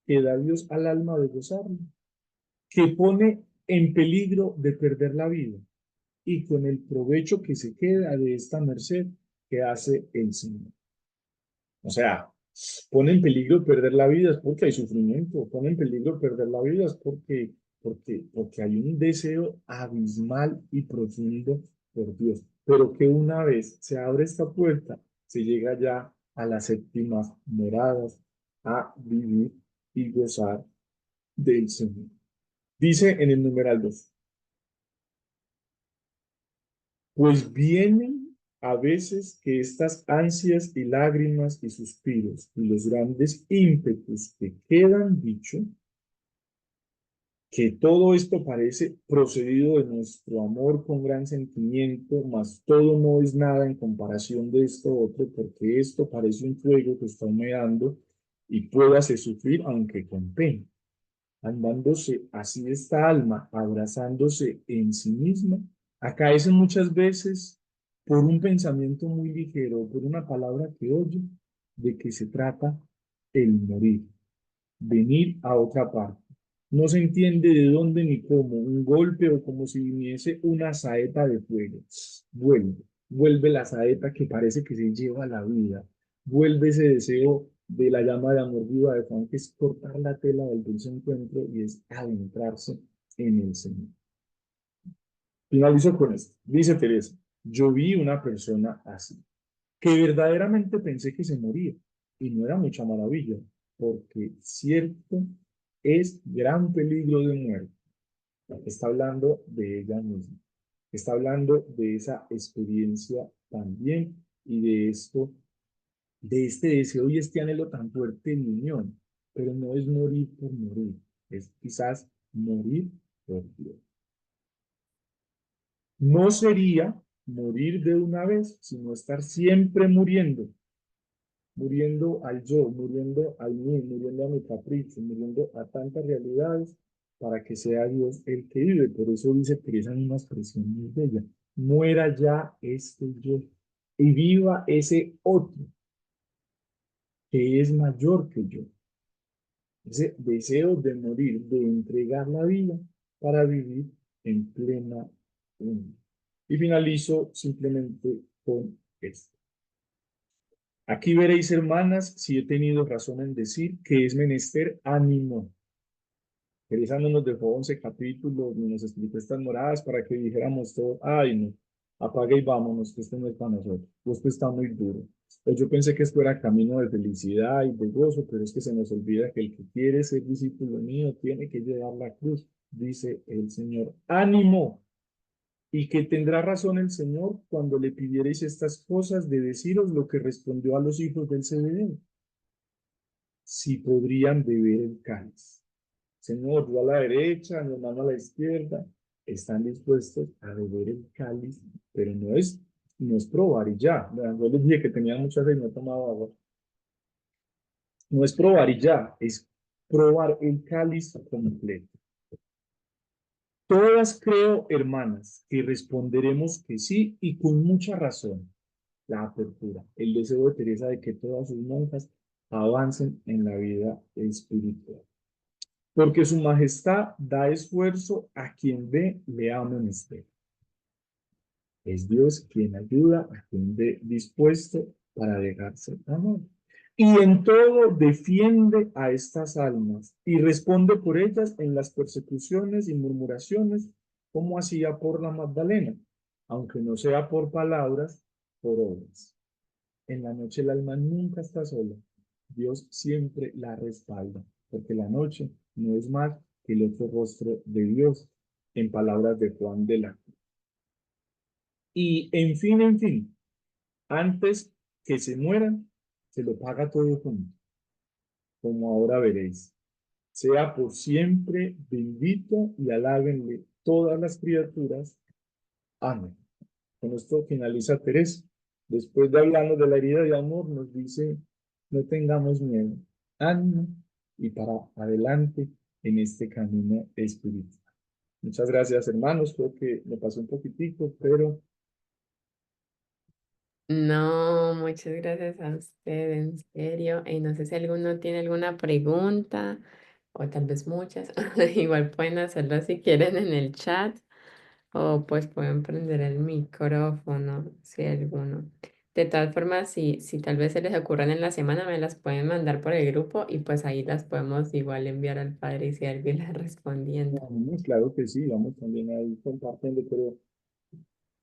[SPEAKER 2] que da Dios al alma de gozarlo, que pone en peligro de perder la vida y con el provecho que se queda de esta merced que hace el Señor. O sea, pone en peligro perder la vida es porque hay sufrimiento, pone en peligro perder la vida es porque hay un deseo abismal y profundo por Dios. Pero que una vez se abre esta puerta, se llega ya a las séptimas moradas, a vivir y gozar del Señor. Dice en el numeral 2. Pues vienen a veces que estas ansias y lágrimas y suspiros y los grandes ímpetus que quedan dicho, que todo esto parece procedido de nuestro amor con gran sentimiento, mas todo no es nada en comparación de esto otro, porque esto parece un fuego que está humedando y puédase sufrir aunque con pena, andándose así esta alma, abrazándose en sí misma, acaecen muchas veces por un pensamiento muy ligero, por una palabra que oye, de que se trata el morir, venir a otra parte. No se entiende de dónde ni cómo, un golpe o como si viniese una saeta de fuego. Vuelve la saeta que parece que se lleva la vida. Vuelve ese deseo de la llama de amor viva de Juan, que es cortar la tela del dulce encuentro y es adentrarse en el Señor. Finalizo con esto. Dice Teresa, yo vi una persona así, que verdaderamente pensé que se moría, y no era mucha maravilla, porque cierto es gran peligro de muerte. Está hablando de ella misma, está hablando de esa experiencia también y de esto, de este deseo y este anhelo tan fuerte de unión, pero no es morir por morir, es quizás morir por Dios. No sería morir de una vez, sino estar siempre muriendo, muriendo al yo, muriendo al mí, muriendo a mi capricho, muriendo a tantas realidades para que sea Dios el que vive. Por eso dice Teresa en una expresión muy bella, muera ya este yo y viva ese otro que es mayor que yo. Ese deseo de morir, de entregar la vida para vivir en plena unión. Y finalizo simplemente con esto. Aquí veréis, hermanas, si he tenido razón en decir que es menester ánimo. Teresa no nos dejó 11 capítulos, ni nos explicó estas moradas para que dijéramos todo, ay no, apague y vámonos, que esto no es para nosotros, esto está muy duro. Pues yo pensé que esto era camino de felicidad y de gozo, pero es que se nos olvida que el que quiere ser discípulo mío tiene que llevar la cruz, dice el Señor. ¡Ánimo! Y que tendrá razón el Señor cuando le pidierais estas cosas de deciros lo que respondió a los hijos del Zebedeo. Si podrían beber el cáliz. Señor, yo a la derecha, mi hermano a la izquierda, están dispuestos a beber el cáliz, pero no es probar y ya. Yo les dije que tenía mucha sed y no tomaba agua. No es probar y ya, es probar el cáliz completo. Todas creo, hermanas, que responderemos que sí y con mucha razón. La apertura, el deseo de Teresa de que todas sus monjas avancen en la vida espiritual. Porque su majestad da esfuerzo a quien ve le ha menester. Es Dios quien ayuda a quien ve dispuesto para dejarse amar. Y en todo defiende a estas almas y responde por ellas en las persecuciones y murmuraciones, como hacía por la Magdalena, aunque no sea por palabras, por obras. En la noche el alma nunca está sola. Dios siempre la respalda, porque la noche no es más que el otro rostro de Dios, en palabras de Juan de la Cruz. Y en fin, antes que se mueran, se lo paga todo junto, como ahora veréis. Sea por siempre bendito y alábenle todas las criaturas. Amén. Con esto finaliza Teresa. Después de hablarnos de la herida de amor, nos dice, no tengamos miedo, ánimo y para adelante en este camino espiritual. Muchas gracias, hermanos. Creo que me pasó un poquitico, pero
[SPEAKER 1] No, muchas gracias a usted, en serio. Y no sé si alguno tiene alguna pregunta o tal vez muchas. Igual pueden hacerlo si quieren en el chat o pues pueden prender el micrófono si alguno. De todas formas, si tal vez se les ocurran en la semana, me las pueden mandar por el grupo y pues ahí las podemos igual enviar al padre y si alguien las respondiendo.
[SPEAKER 2] claro que sí, vamos también ahí compartiendo, pero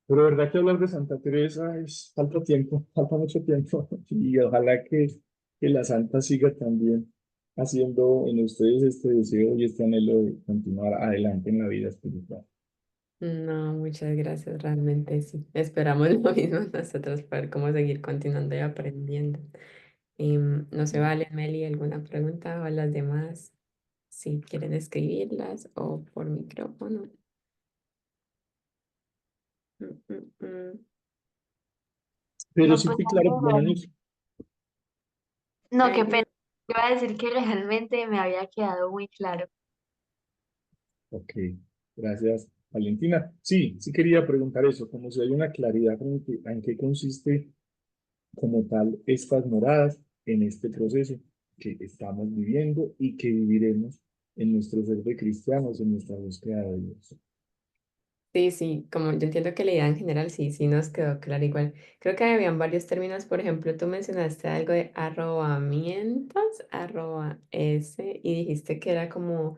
[SPEAKER 2] verdad que hablar de Santa Teresa es falta tiempo, falta mucho tiempo, y ojalá que la Santa siga también haciendo en ustedes este deseo y este anhelo de continuar adelante en la vida espiritual.
[SPEAKER 1] No, muchas gracias, realmente sí. Esperamos lo mismo nosotros para cómo seguir continuando y aprendiendo. No se vale, Meli, alguna pregunta o las demás, si quieren escribirlas o por micrófono. Mm, mm, mm.
[SPEAKER 2] Pero
[SPEAKER 3] No,
[SPEAKER 2] sí
[SPEAKER 3] pues,
[SPEAKER 2] fui claro, por lo menos,
[SPEAKER 3] no,
[SPEAKER 1] Ay,
[SPEAKER 3] qué
[SPEAKER 1] no.
[SPEAKER 3] pena. Iba a decir que realmente me había quedado muy claro.
[SPEAKER 2] ok, gracias, Valentina. Sí, sí quería preguntar eso, como si hay una claridad en qué consiste como tal estas moradas en este proceso que estamos viviendo y que viviremos en nuestro ser de cristianos, en nuestra búsqueda de Dios.
[SPEAKER 1] Sí, sí, como yo entiendo que la idea en general sí, sí nos quedó clara igual. Creo que habían varios términos, por ejemplo, tú mencionaste algo de arrobamientos, arroba S, y dijiste que era como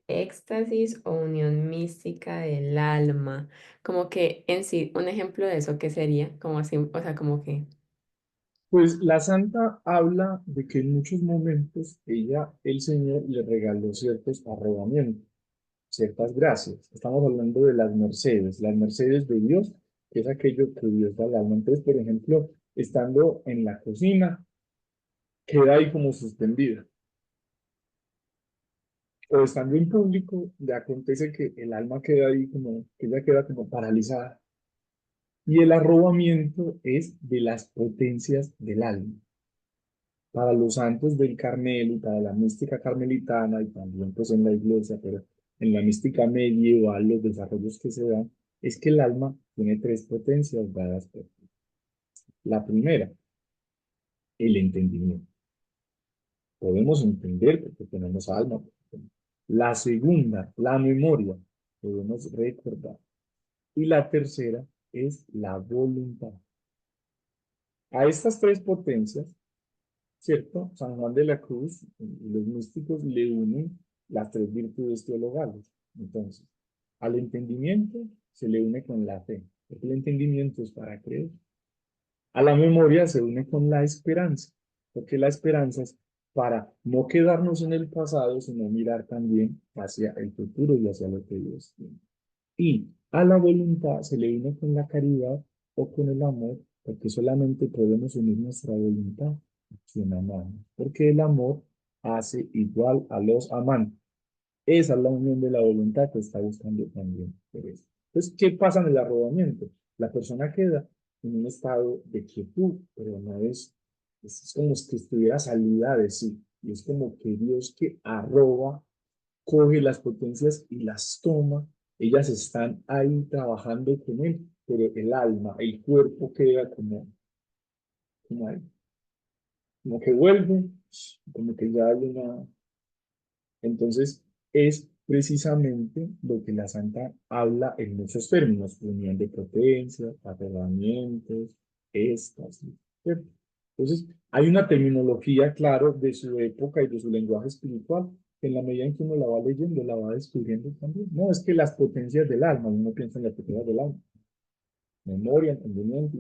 [SPEAKER 1] éxtasis o unión mística del alma. Como que en sí, un ejemplo de eso, ¿qué sería? Como así, o sea, como que...
[SPEAKER 2] Pues la santa habla de que en muchos momentos el Señor, le regaló ciertos arrobamientos, ciertas gracias. Estamos hablando de las mercedes de Dios, que es aquello que Dios da al alma. Entonces, por ejemplo, estando en la cocina, queda ahí como suspendida. O estando en público, le acontece que el alma queda ahí como, que ella queda como paralizada. Y el arrobamiento es de las potencias del alma. Para los santos del Carmelo y para la mística carmelitana y también pues en la iglesia, pero en la mística medieval, los desarrollos que se dan, es que el alma tiene tres potencias dadas por Dios. La primera, el entendimiento. Podemos entender porque tenemos alma. La segunda, la memoria. Podemos recordar. Y la tercera es la voluntad. A estas tres potencias, ¿cierto? San Juan de la Cruz y los místicos le unen las tres virtudes teologales. Entonces, al entendimiento se le une con la fe, porque el entendimiento es para creer. A la memoria se une con la esperanza, porque la esperanza es para no quedarnos en el pasado, sino mirar también hacia el futuro y hacia lo que Dios tiene. Y a la voluntad se le une con la caridad o con el amor, porque solamente podemos unir nuestra voluntad a quien amamos, porque el amor hace igual a los amantes. Esa es la unión de la voluntad que está buscando también Teresa. Entonces, ¿qué pasa en el arrobamiento? La persona queda en un estado de quietud, pero no es como si estuviera salida de sí. Y es como que Dios que arroba, coge las potencias y las toma. Ellas están ahí trabajando con él, pero el alma, el cuerpo queda como ahí, como que vuelve, como que ya hay una. Entonces, es precisamente lo que la santa habla en muchos términos: unión de potencia, aferramientos, éxtasis, ¿cierto? Entonces, hay una terminología, claro, de su época y de su lenguaje espiritual, que en la medida en que uno la va leyendo, la va descubriendo también. No, es que las potencias del alma, uno piensa en las potencias del alma, memoria, entendimiento,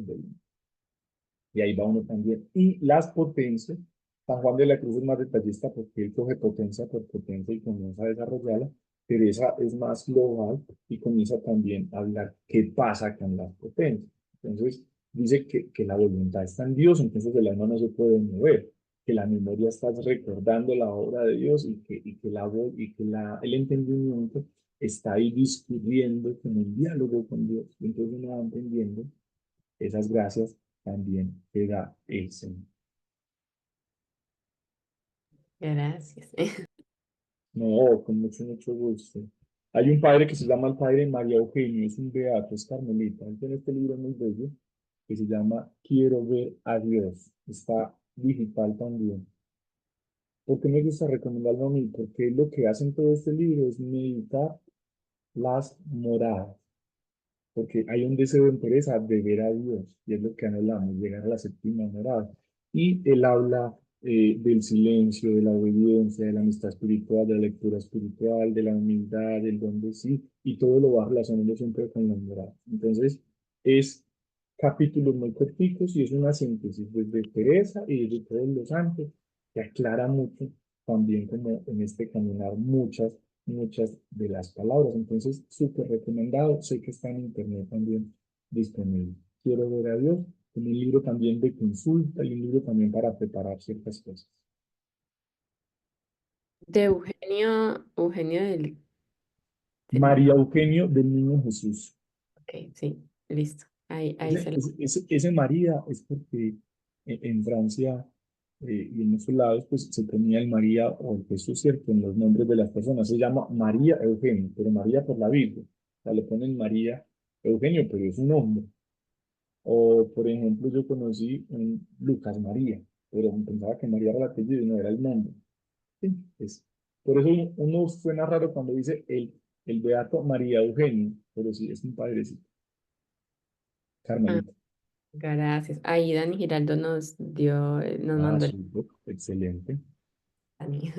[SPEAKER 2] y ahí va uno también. Y las potencias, San Juan de la Cruz es más detallista porque él coge potencia por potencia y comienza a desarrollarla. Teresa es más global y comienza también a hablar qué pasa con las potencias. Entonces, dice que la voluntad está en Dios, entonces el alma no se puede mover, que la memoria está recordando la obra de Dios el entendimiento está ahí discurriendo con el diálogo con Dios. Entonces uno va entendiendo esas gracias también te da el Señor.
[SPEAKER 1] Gracias.
[SPEAKER 2] No, con mucho, mucho gusto. Hay un padre que se llama el padre María Eugenio, es un beato, es carmelita. Él tiene este libro muy bello que se llama Quiero ver a Dios. Está digital también. ¿Por qué me gusta recomendarlo a mí? Porque lo que hace en todo este libro es meditar las moradas. Porque hay un deseo en Teresa de ver a Dios, y es lo que anhelamos, llegar a la séptima morada. Y él habla del silencio, de la obediencia, de la amistad espiritual, de la lectura espiritual, de la humildad, del don de sí, y todo lo va relacionando siempre con la morada. Entonces, es capítulos muy corticos y es una síntesis desde Teresa y desde todos los santos, que aclara mucho también como en este caminar muchas de las palabras. Entonces, súper recomendado. Sé que está en internet también disponible. Quiero ver a Dios. Un libro también de consulta y un libro también para preparar ciertas cosas.
[SPEAKER 1] De Eugenio
[SPEAKER 2] María Eugenio del Niño Jesús.
[SPEAKER 1] ok, sí, listo. Ahí
[SPEAKER 2] Ese,
[SPEAKER 1] se lo.
[SPEAKER 2] ese, ese, ese María es porque en Francia y en muchos lados pues se ponía el María o el Jesús, ¿cierto? En los nombres de las personas. Se llama María Eugenio, pero María por la Biblia. O sea, le ponen María Eugenio, pero es un nombre. O, por ejemplo, yo conocí un Lucas María, pero pensaba que María era el apellido y no era el nombre. Sí, por eso uno suena raro cuando dice el beato María Eugenio, pero sí, es un padrecito,
[SPEAKER 1] Ah,
[SPEAKER 2] Carmelita.
[SPEAKER 1] gracias. Ahí Dani Giraldo nos
[SPEAKER 2] Ah,
[SPEAKER 1] mandó el
[SPEAKER 2] súper, excelente.
[SPEAKER 1] Dani.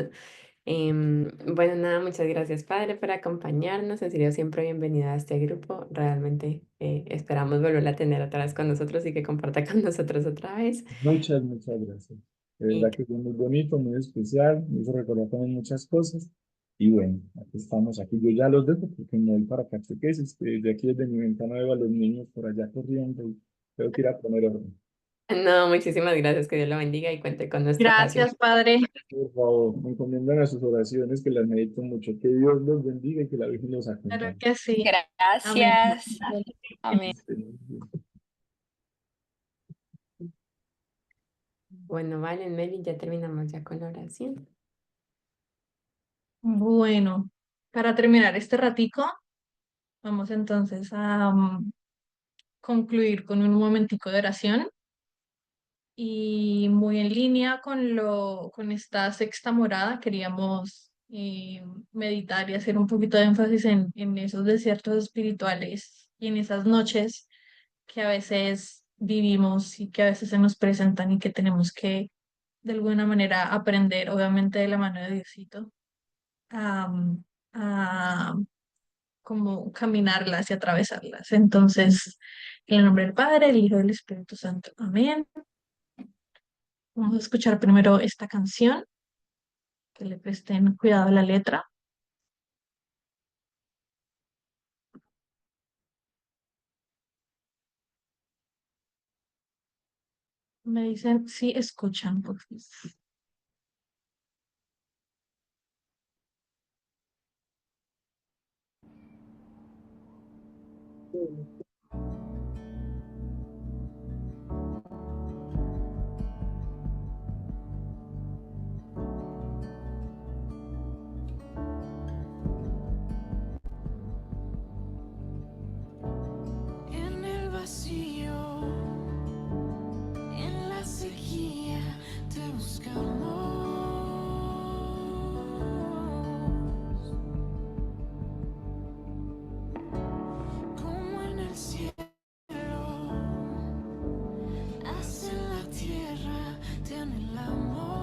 [SPEAKER 1] Bueno, nada, muchas gracias, padre, por acompañarnos. En serio, siempre bienvenida a este grupo. Realmente esperamos volverla a tener otra vez con nosotros y que comparta con nosotros otra vez.
[SPEAKER 2] Muchas gracias. De
[SPEAKER 1] Y
[SPEAKER 2] verdad que fue muy bonito, muy especial, me hizo recordar también muchas cosas. Y bueno, aquí estamos, aquí yo ya los dejo porque me voy para Catequesis, de aquí desde mi ventana veo a los niños por allá corriendo y tengo que ir a poner orden.
[SPEAKER 1] no, muchísimas gracias, que Dios lo bendiga y cuente con nuestra oración.
[SPEAKER 3] Gracias, Padre.
[SPEAKER 2] Por favor, me encomiendan a sus oraciones, que las medito mucho. Que Dios los bendiga y que la Virgen los
[SPEAKER 3] Claro
[SPEAKER 2] acompañe.
[SPEAKER 3] que sí. Amén.
[SPEAKER 4] Gracias. Amén.
[SPEAKER 1] Bueno, vale, Meli, ya terminamos ya con la oración.
[SPEAKER 3] Bueno.
[SPEAKER 4] Para terminar este ratico, vamos entonces a concluir con un momentico de oración y muy en línea con esta sexta morada, queríamos meditar y hacer un poquito de énfasis en esos desiertos espirituales y en esas noches que a veces vivimos y que a veces se nos presentan y que tenemos que de alguna manera aprender, obviamente de la mano de Diosito, a, a como caminarlas y atravesarlas. Entonces, en el nombre del Padre, el Hijo y del Espíritu Santo. Amén. Vamos a escuchar primero esta canción, que le presten cuidado a la letra. Me dicen si escuchan, por favor.
[SPEAKER 5] En el vacío, en la sequía, te buscamos. Como en el cielo, haz en la tierra, te anhelamos.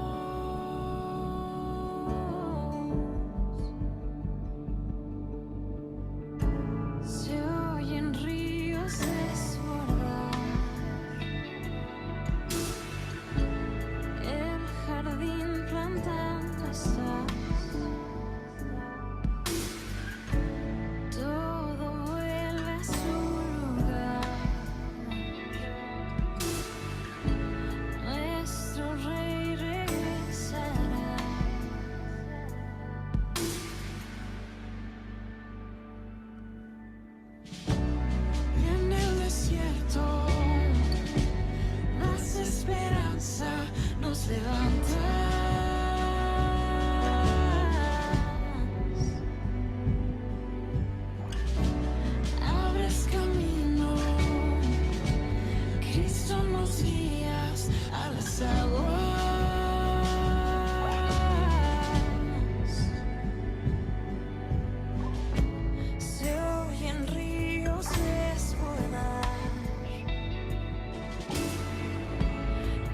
[SPEAKER 5] Se oyen ríos desbordar el jardín plantando estás. Todo vuelve a su lugar. Nuestro rey regresará. En el desierto, más esperanza nos levantas. Abres camino, Cristo nos guías a las aguas. Se oyen ríos desbordar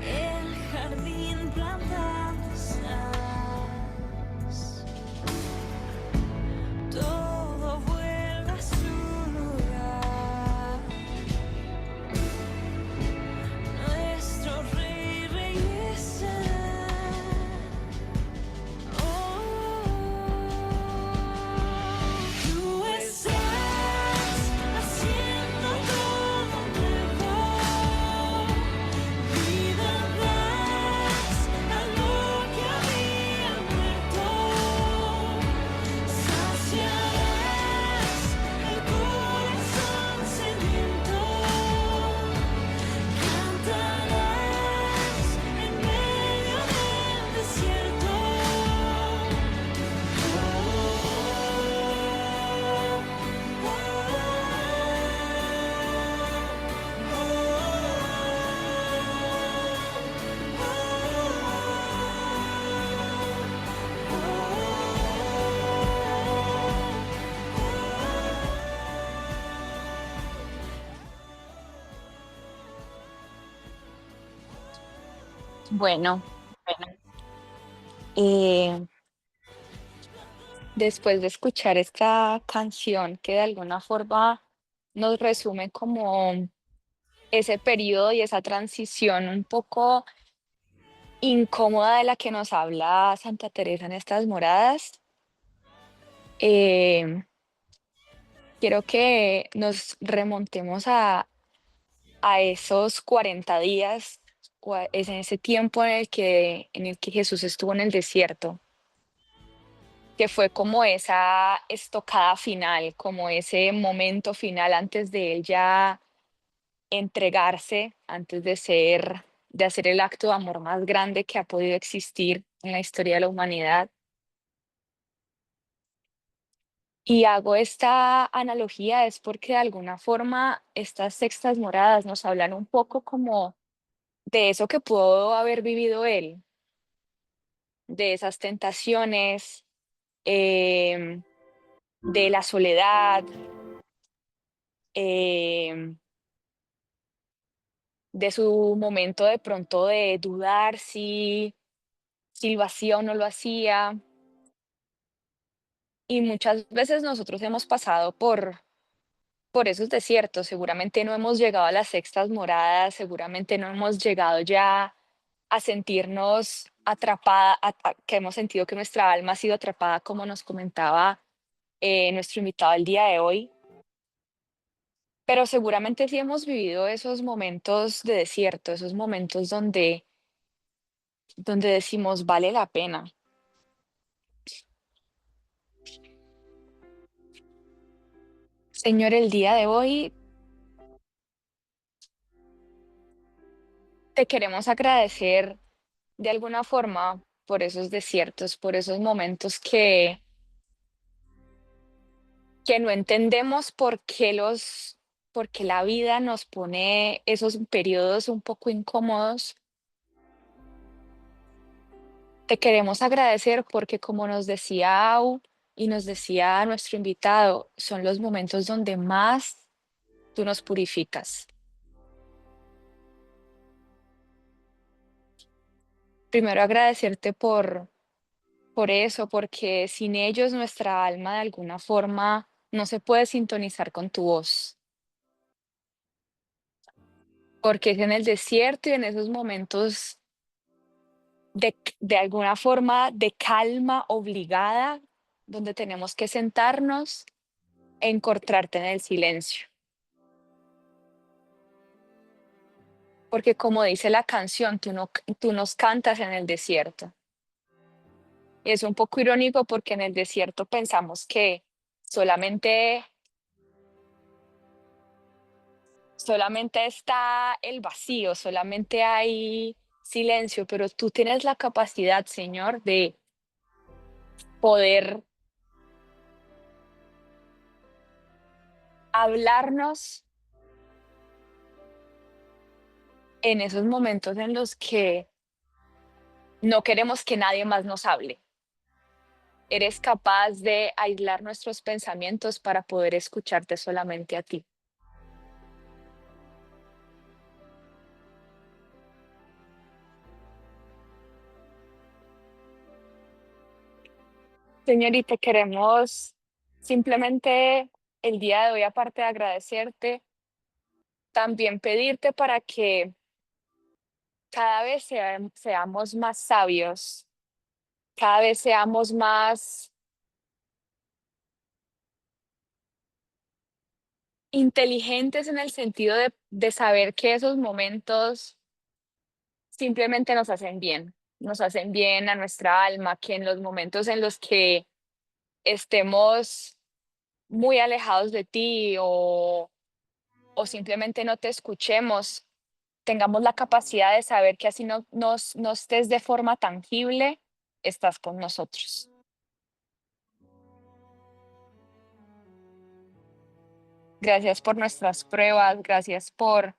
[SPEAKER 5] el jardín plantado estás. Todo vuelve a su lugar. Nuestro rey regresará. Oh, tú estás haciendo todo nuevo. Vida das a lo que había muerto. Saciarás el corazón sediento. Cantarás en medio del desierto.
[SPEAKER 6] Bueno, eh, después de escuchar esta canción que de alguna forma nos resume como ese periodo y esa transición un poco incómoda de la que nos habla Santa Teresa en estas moradas, eh, quiero que nos remontemos a esos 40 días es en ese tiempo en el que Jesús estuvo en el desierto, que fue como esa estocada final, como ese momento final antes de él ya entregarse, antes de hacer el acto de amor más grande que ha podido existir en la historia de la humanidad. Y hago esta analogía es porque de alguna forma estas sextas moradas nos hablan un poco como de eso que pudo haber vivido él, de esas tentaciones, em, de la soledad, em, de su momento de pronto de dudar si lo hacía o no lo hacía. Y muchas veces nosotros hemos pasado por esos desiertos. Seguramente no hemos llegado a las sextas moradas, seguramente no hemos llegado ya a sentirnos atrapada, que hemos sentido que nuestra alma ha sido atrapada, como nos comentaba nuestro invitado el día de hoy. Pero seguramente sí hemos vivido esos momentos de desierto, esos momentos donde decimos vale la pena. Señor, el día de hoy te queremos agradecer de alguna forma por esos desiertos, por esos momentos que no entendemos por qué la vida nos pone esos periodos un poco incómodos. Te queremos agradecer porque como nos decía Au y nos decía nuestro invitado, son los momentos donde más tú nos purificas. Primero agradecerte por eso, porque sin ellos nuestra alma de alguna forma no se puede sintonizar con tu voz, porque es en el desierto y en esos momentos de alguna forma de calma obligada, donde tenemos que sentarnos e encontrarte en el silencio. Porque como dice la canción, tú nos cantas en el desierto. Y es un poco irónico porque en el desierto pensamos que solamente, solamente está el vacío, solamente hay silencio, pero tú tienes la capacidad, Señor, de poder hablarnos en esos momentos en los que no queremos que nadie más nos hable. Eres capaz de aislar nuestros pensamientos para poder escucharte solamente a ti. Señorita, queremos simplemente el día de hoy, aparte de agradecerte, también pedirte para que cada vez seamos más sabios, cada vez seamos más inteligentes en el sentido de saber que esos momentos simplemente nos hacen bien a nuestra alma, que en los momentos en los que estemos muy alejados de ti o simplemente no te escuchemos, tengamos la capacidad de saber que así no estés de forma tangible, estás con nosotros. Gracias por nuestras pruebas, gracias por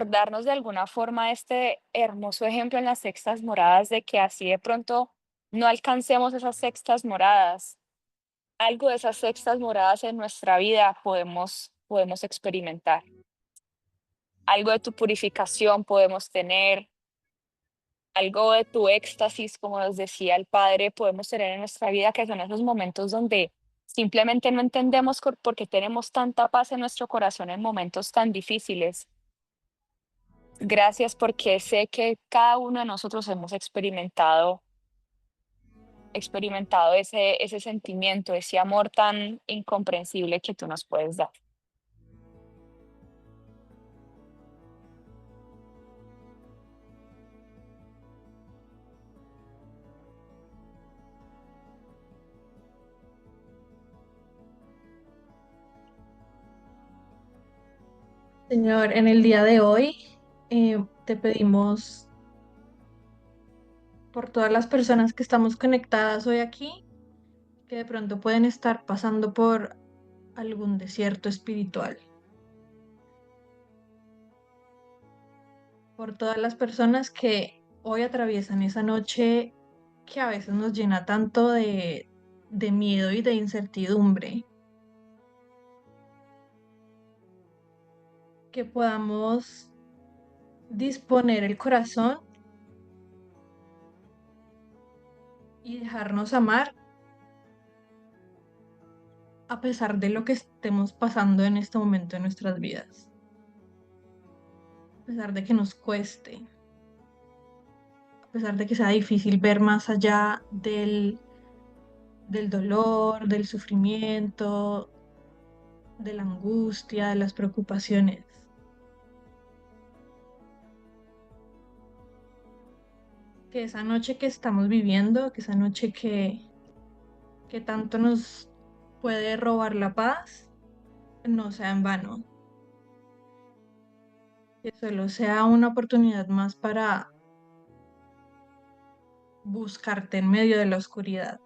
[SPEAKER 6] darnos de alguna forma este hermoso ejemplo en las sextas moradas de que así de pronto no alcancemos esas sextas moradas. Algo de esas sextas moradas en nuestra vida podemos experimentar. Algo de tu purificación podemos tener, algo de tu éxtasis, como nos decía el Padre, podemos tener en nuestra vida, que son esos momentos donde simplemente no entendemos por qué tenemos tanta paz en nuestro corazón en momentos tan difíciles. Gracias porque sé que cada uno de nosotros hemos experimentado ese sentimiento, ese amor tan incomprensible que tú nos puedes dar.
[SPEAKER 4] Señor, en el día de hoy te pedimos por todas las personas que estamos conectadas hoy aquí, que de pronto pueden estar pasando por algún desierto espiritual, por todas las personas que hoy atraviesan esa noche que a veces nos llena tanto de miedo y de incertidumbre, que podamos disponer el corazón y dejarnos amar a pesar de lo que estemos pasando en este momento en nuestras vidas, a pesar de que nos cueste, a pesar de que sea difícil ver más allá del dolor, del sufrimiento, de la angustia, de las preocupaciones. Que esa noche que estamos viviendo, que esa noche que tanto nos puede robar la paz, no sea en vano, que solo sea una oportunidad más para buscarte en medio de la oscuridad,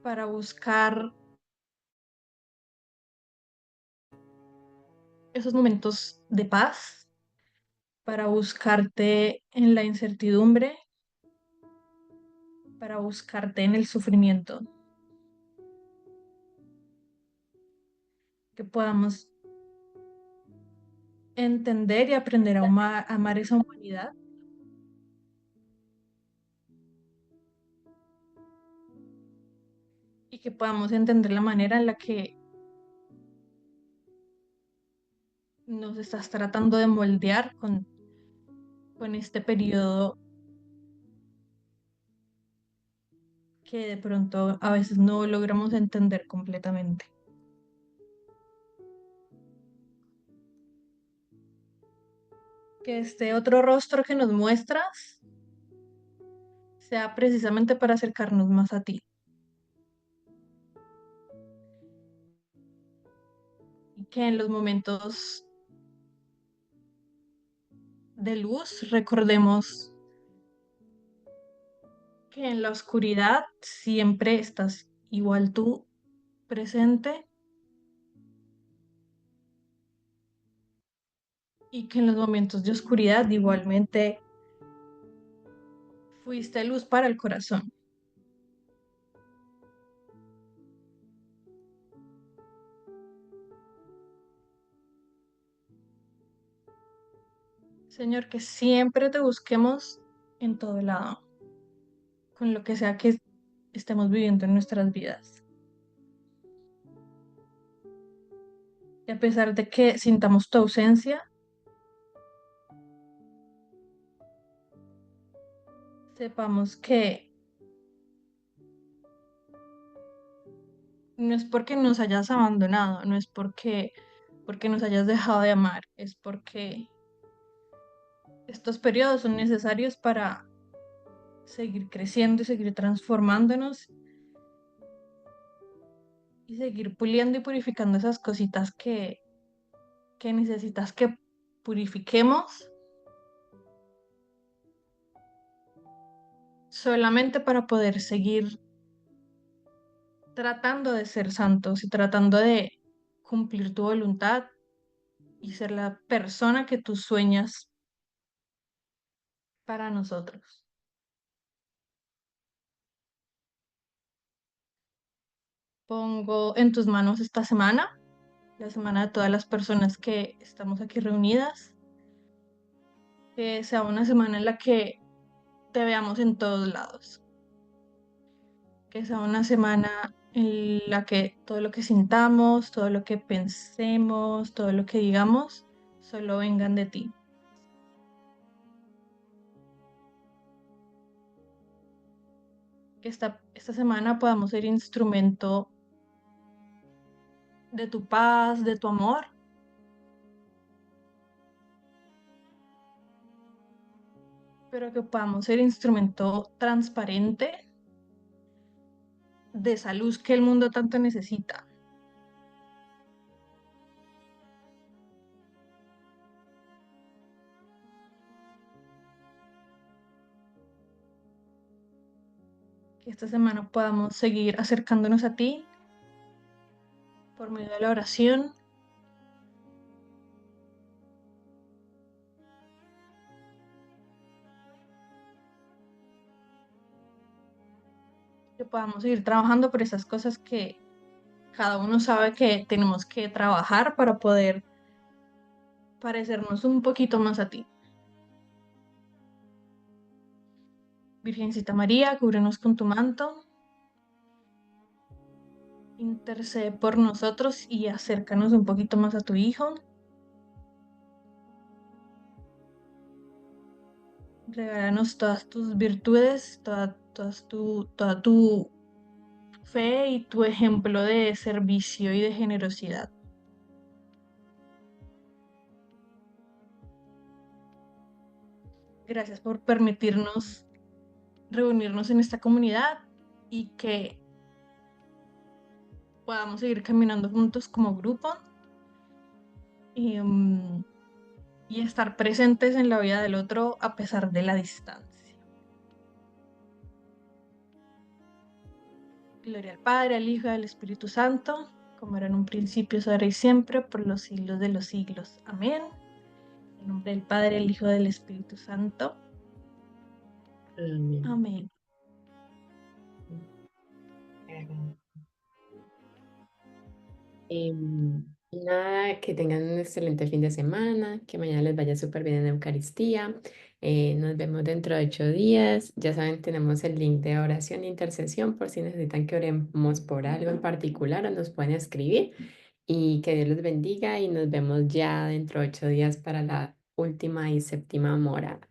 [SPEAKER 4] para buscar esos momentos de paz, para buscarte en la incertidumbre, para buscarte en el sufrimiento, que podamos entender y aprender a amar esa humanidad y que podamos entender la manera en la que nos estás tratando de moldear con este periodo que de pronto a veces no logramos entender completamente. Que este otro rostro que nos muestras sea precisamente para acercarnos más a ti. Y que en los momentos de luz recordemos que en la oscuridad siempre estás igual tú presente y que en los momentos de oscuridad igualmente fuiste luz para el corazón. Señor, que siempre te busquemos en todo lado, con lo que sea que estemos viviendo en nuestras vidas. Y a pesar de que sintamos tu ausencia, sepamos que no es porque nos hayas abandonado, no es porque nos hayas dejado de amar, es porque estos periodos son necesarios para seguir creciendo y seguir transformándonos y seguir puliendo y purificando esas cositas que necesitas que purifiquemos solamente para poder seguir tratando de ser santos y tratando de cumplir tu voluntad y ser la persona que tú sueñas para nosotros. Pongo en tus manos esta semana, la semana de todas las personas que estamos aquí reunidas, que sea una semana en la que te veamos en todos lados, que sea una semana en la que todo lo que sintamos, todo lo que pensemos, todo lo que digamos, solo vengan de ti. Que esta semana podamos ser instrumento de tu paz, de tu amor, pero que podamos ser instrumento transparente de esa luz que el mundo tanto necesita. que esta semana podamos seguir acercándonos a ti por medio de la oración. Que podamos seguir trabajando por esas cosas que cada uno sabe que tenemos que trabajar para poder parecernos un poquito más a ti. Virgencita María, cúbrenos con tu manto, intercede por nosotros y acércanos un poquito más a tu Hijo. Regálanos todas tus virtudes, toda tu fe y tu ejemplo de servicio y de generosidad. Gracias por permitirnos reunirnos en esta comunidad y que podamos seguir caminando juntos como grupo y, y estar presentes en la vida del otro a pesar de la distancia. Gloria al Padre, al Hijo y al Espíritu Santo, como era en un principio, es ahora y siempre, por los siglos de los siglos. Amén. En nombre del Padre, el Hijo y del Espíritu Santo.
[SPEAKER 1] Amén.
[SPEAKER 4] Amén.
[SPEAKER 1] Nada, que tengan un excelente fin de semana, que mañana les vaya súper bien en Eucaristía. Nos vemos dentro de 8 días. Ya saben, tenemos el link de oración e intercesión por si necesitan que oremos por algo en particular o nos pueden escribir. Y que Dios los bendiga y nos vemos ya dentro de 8 días para la última y séptima morada.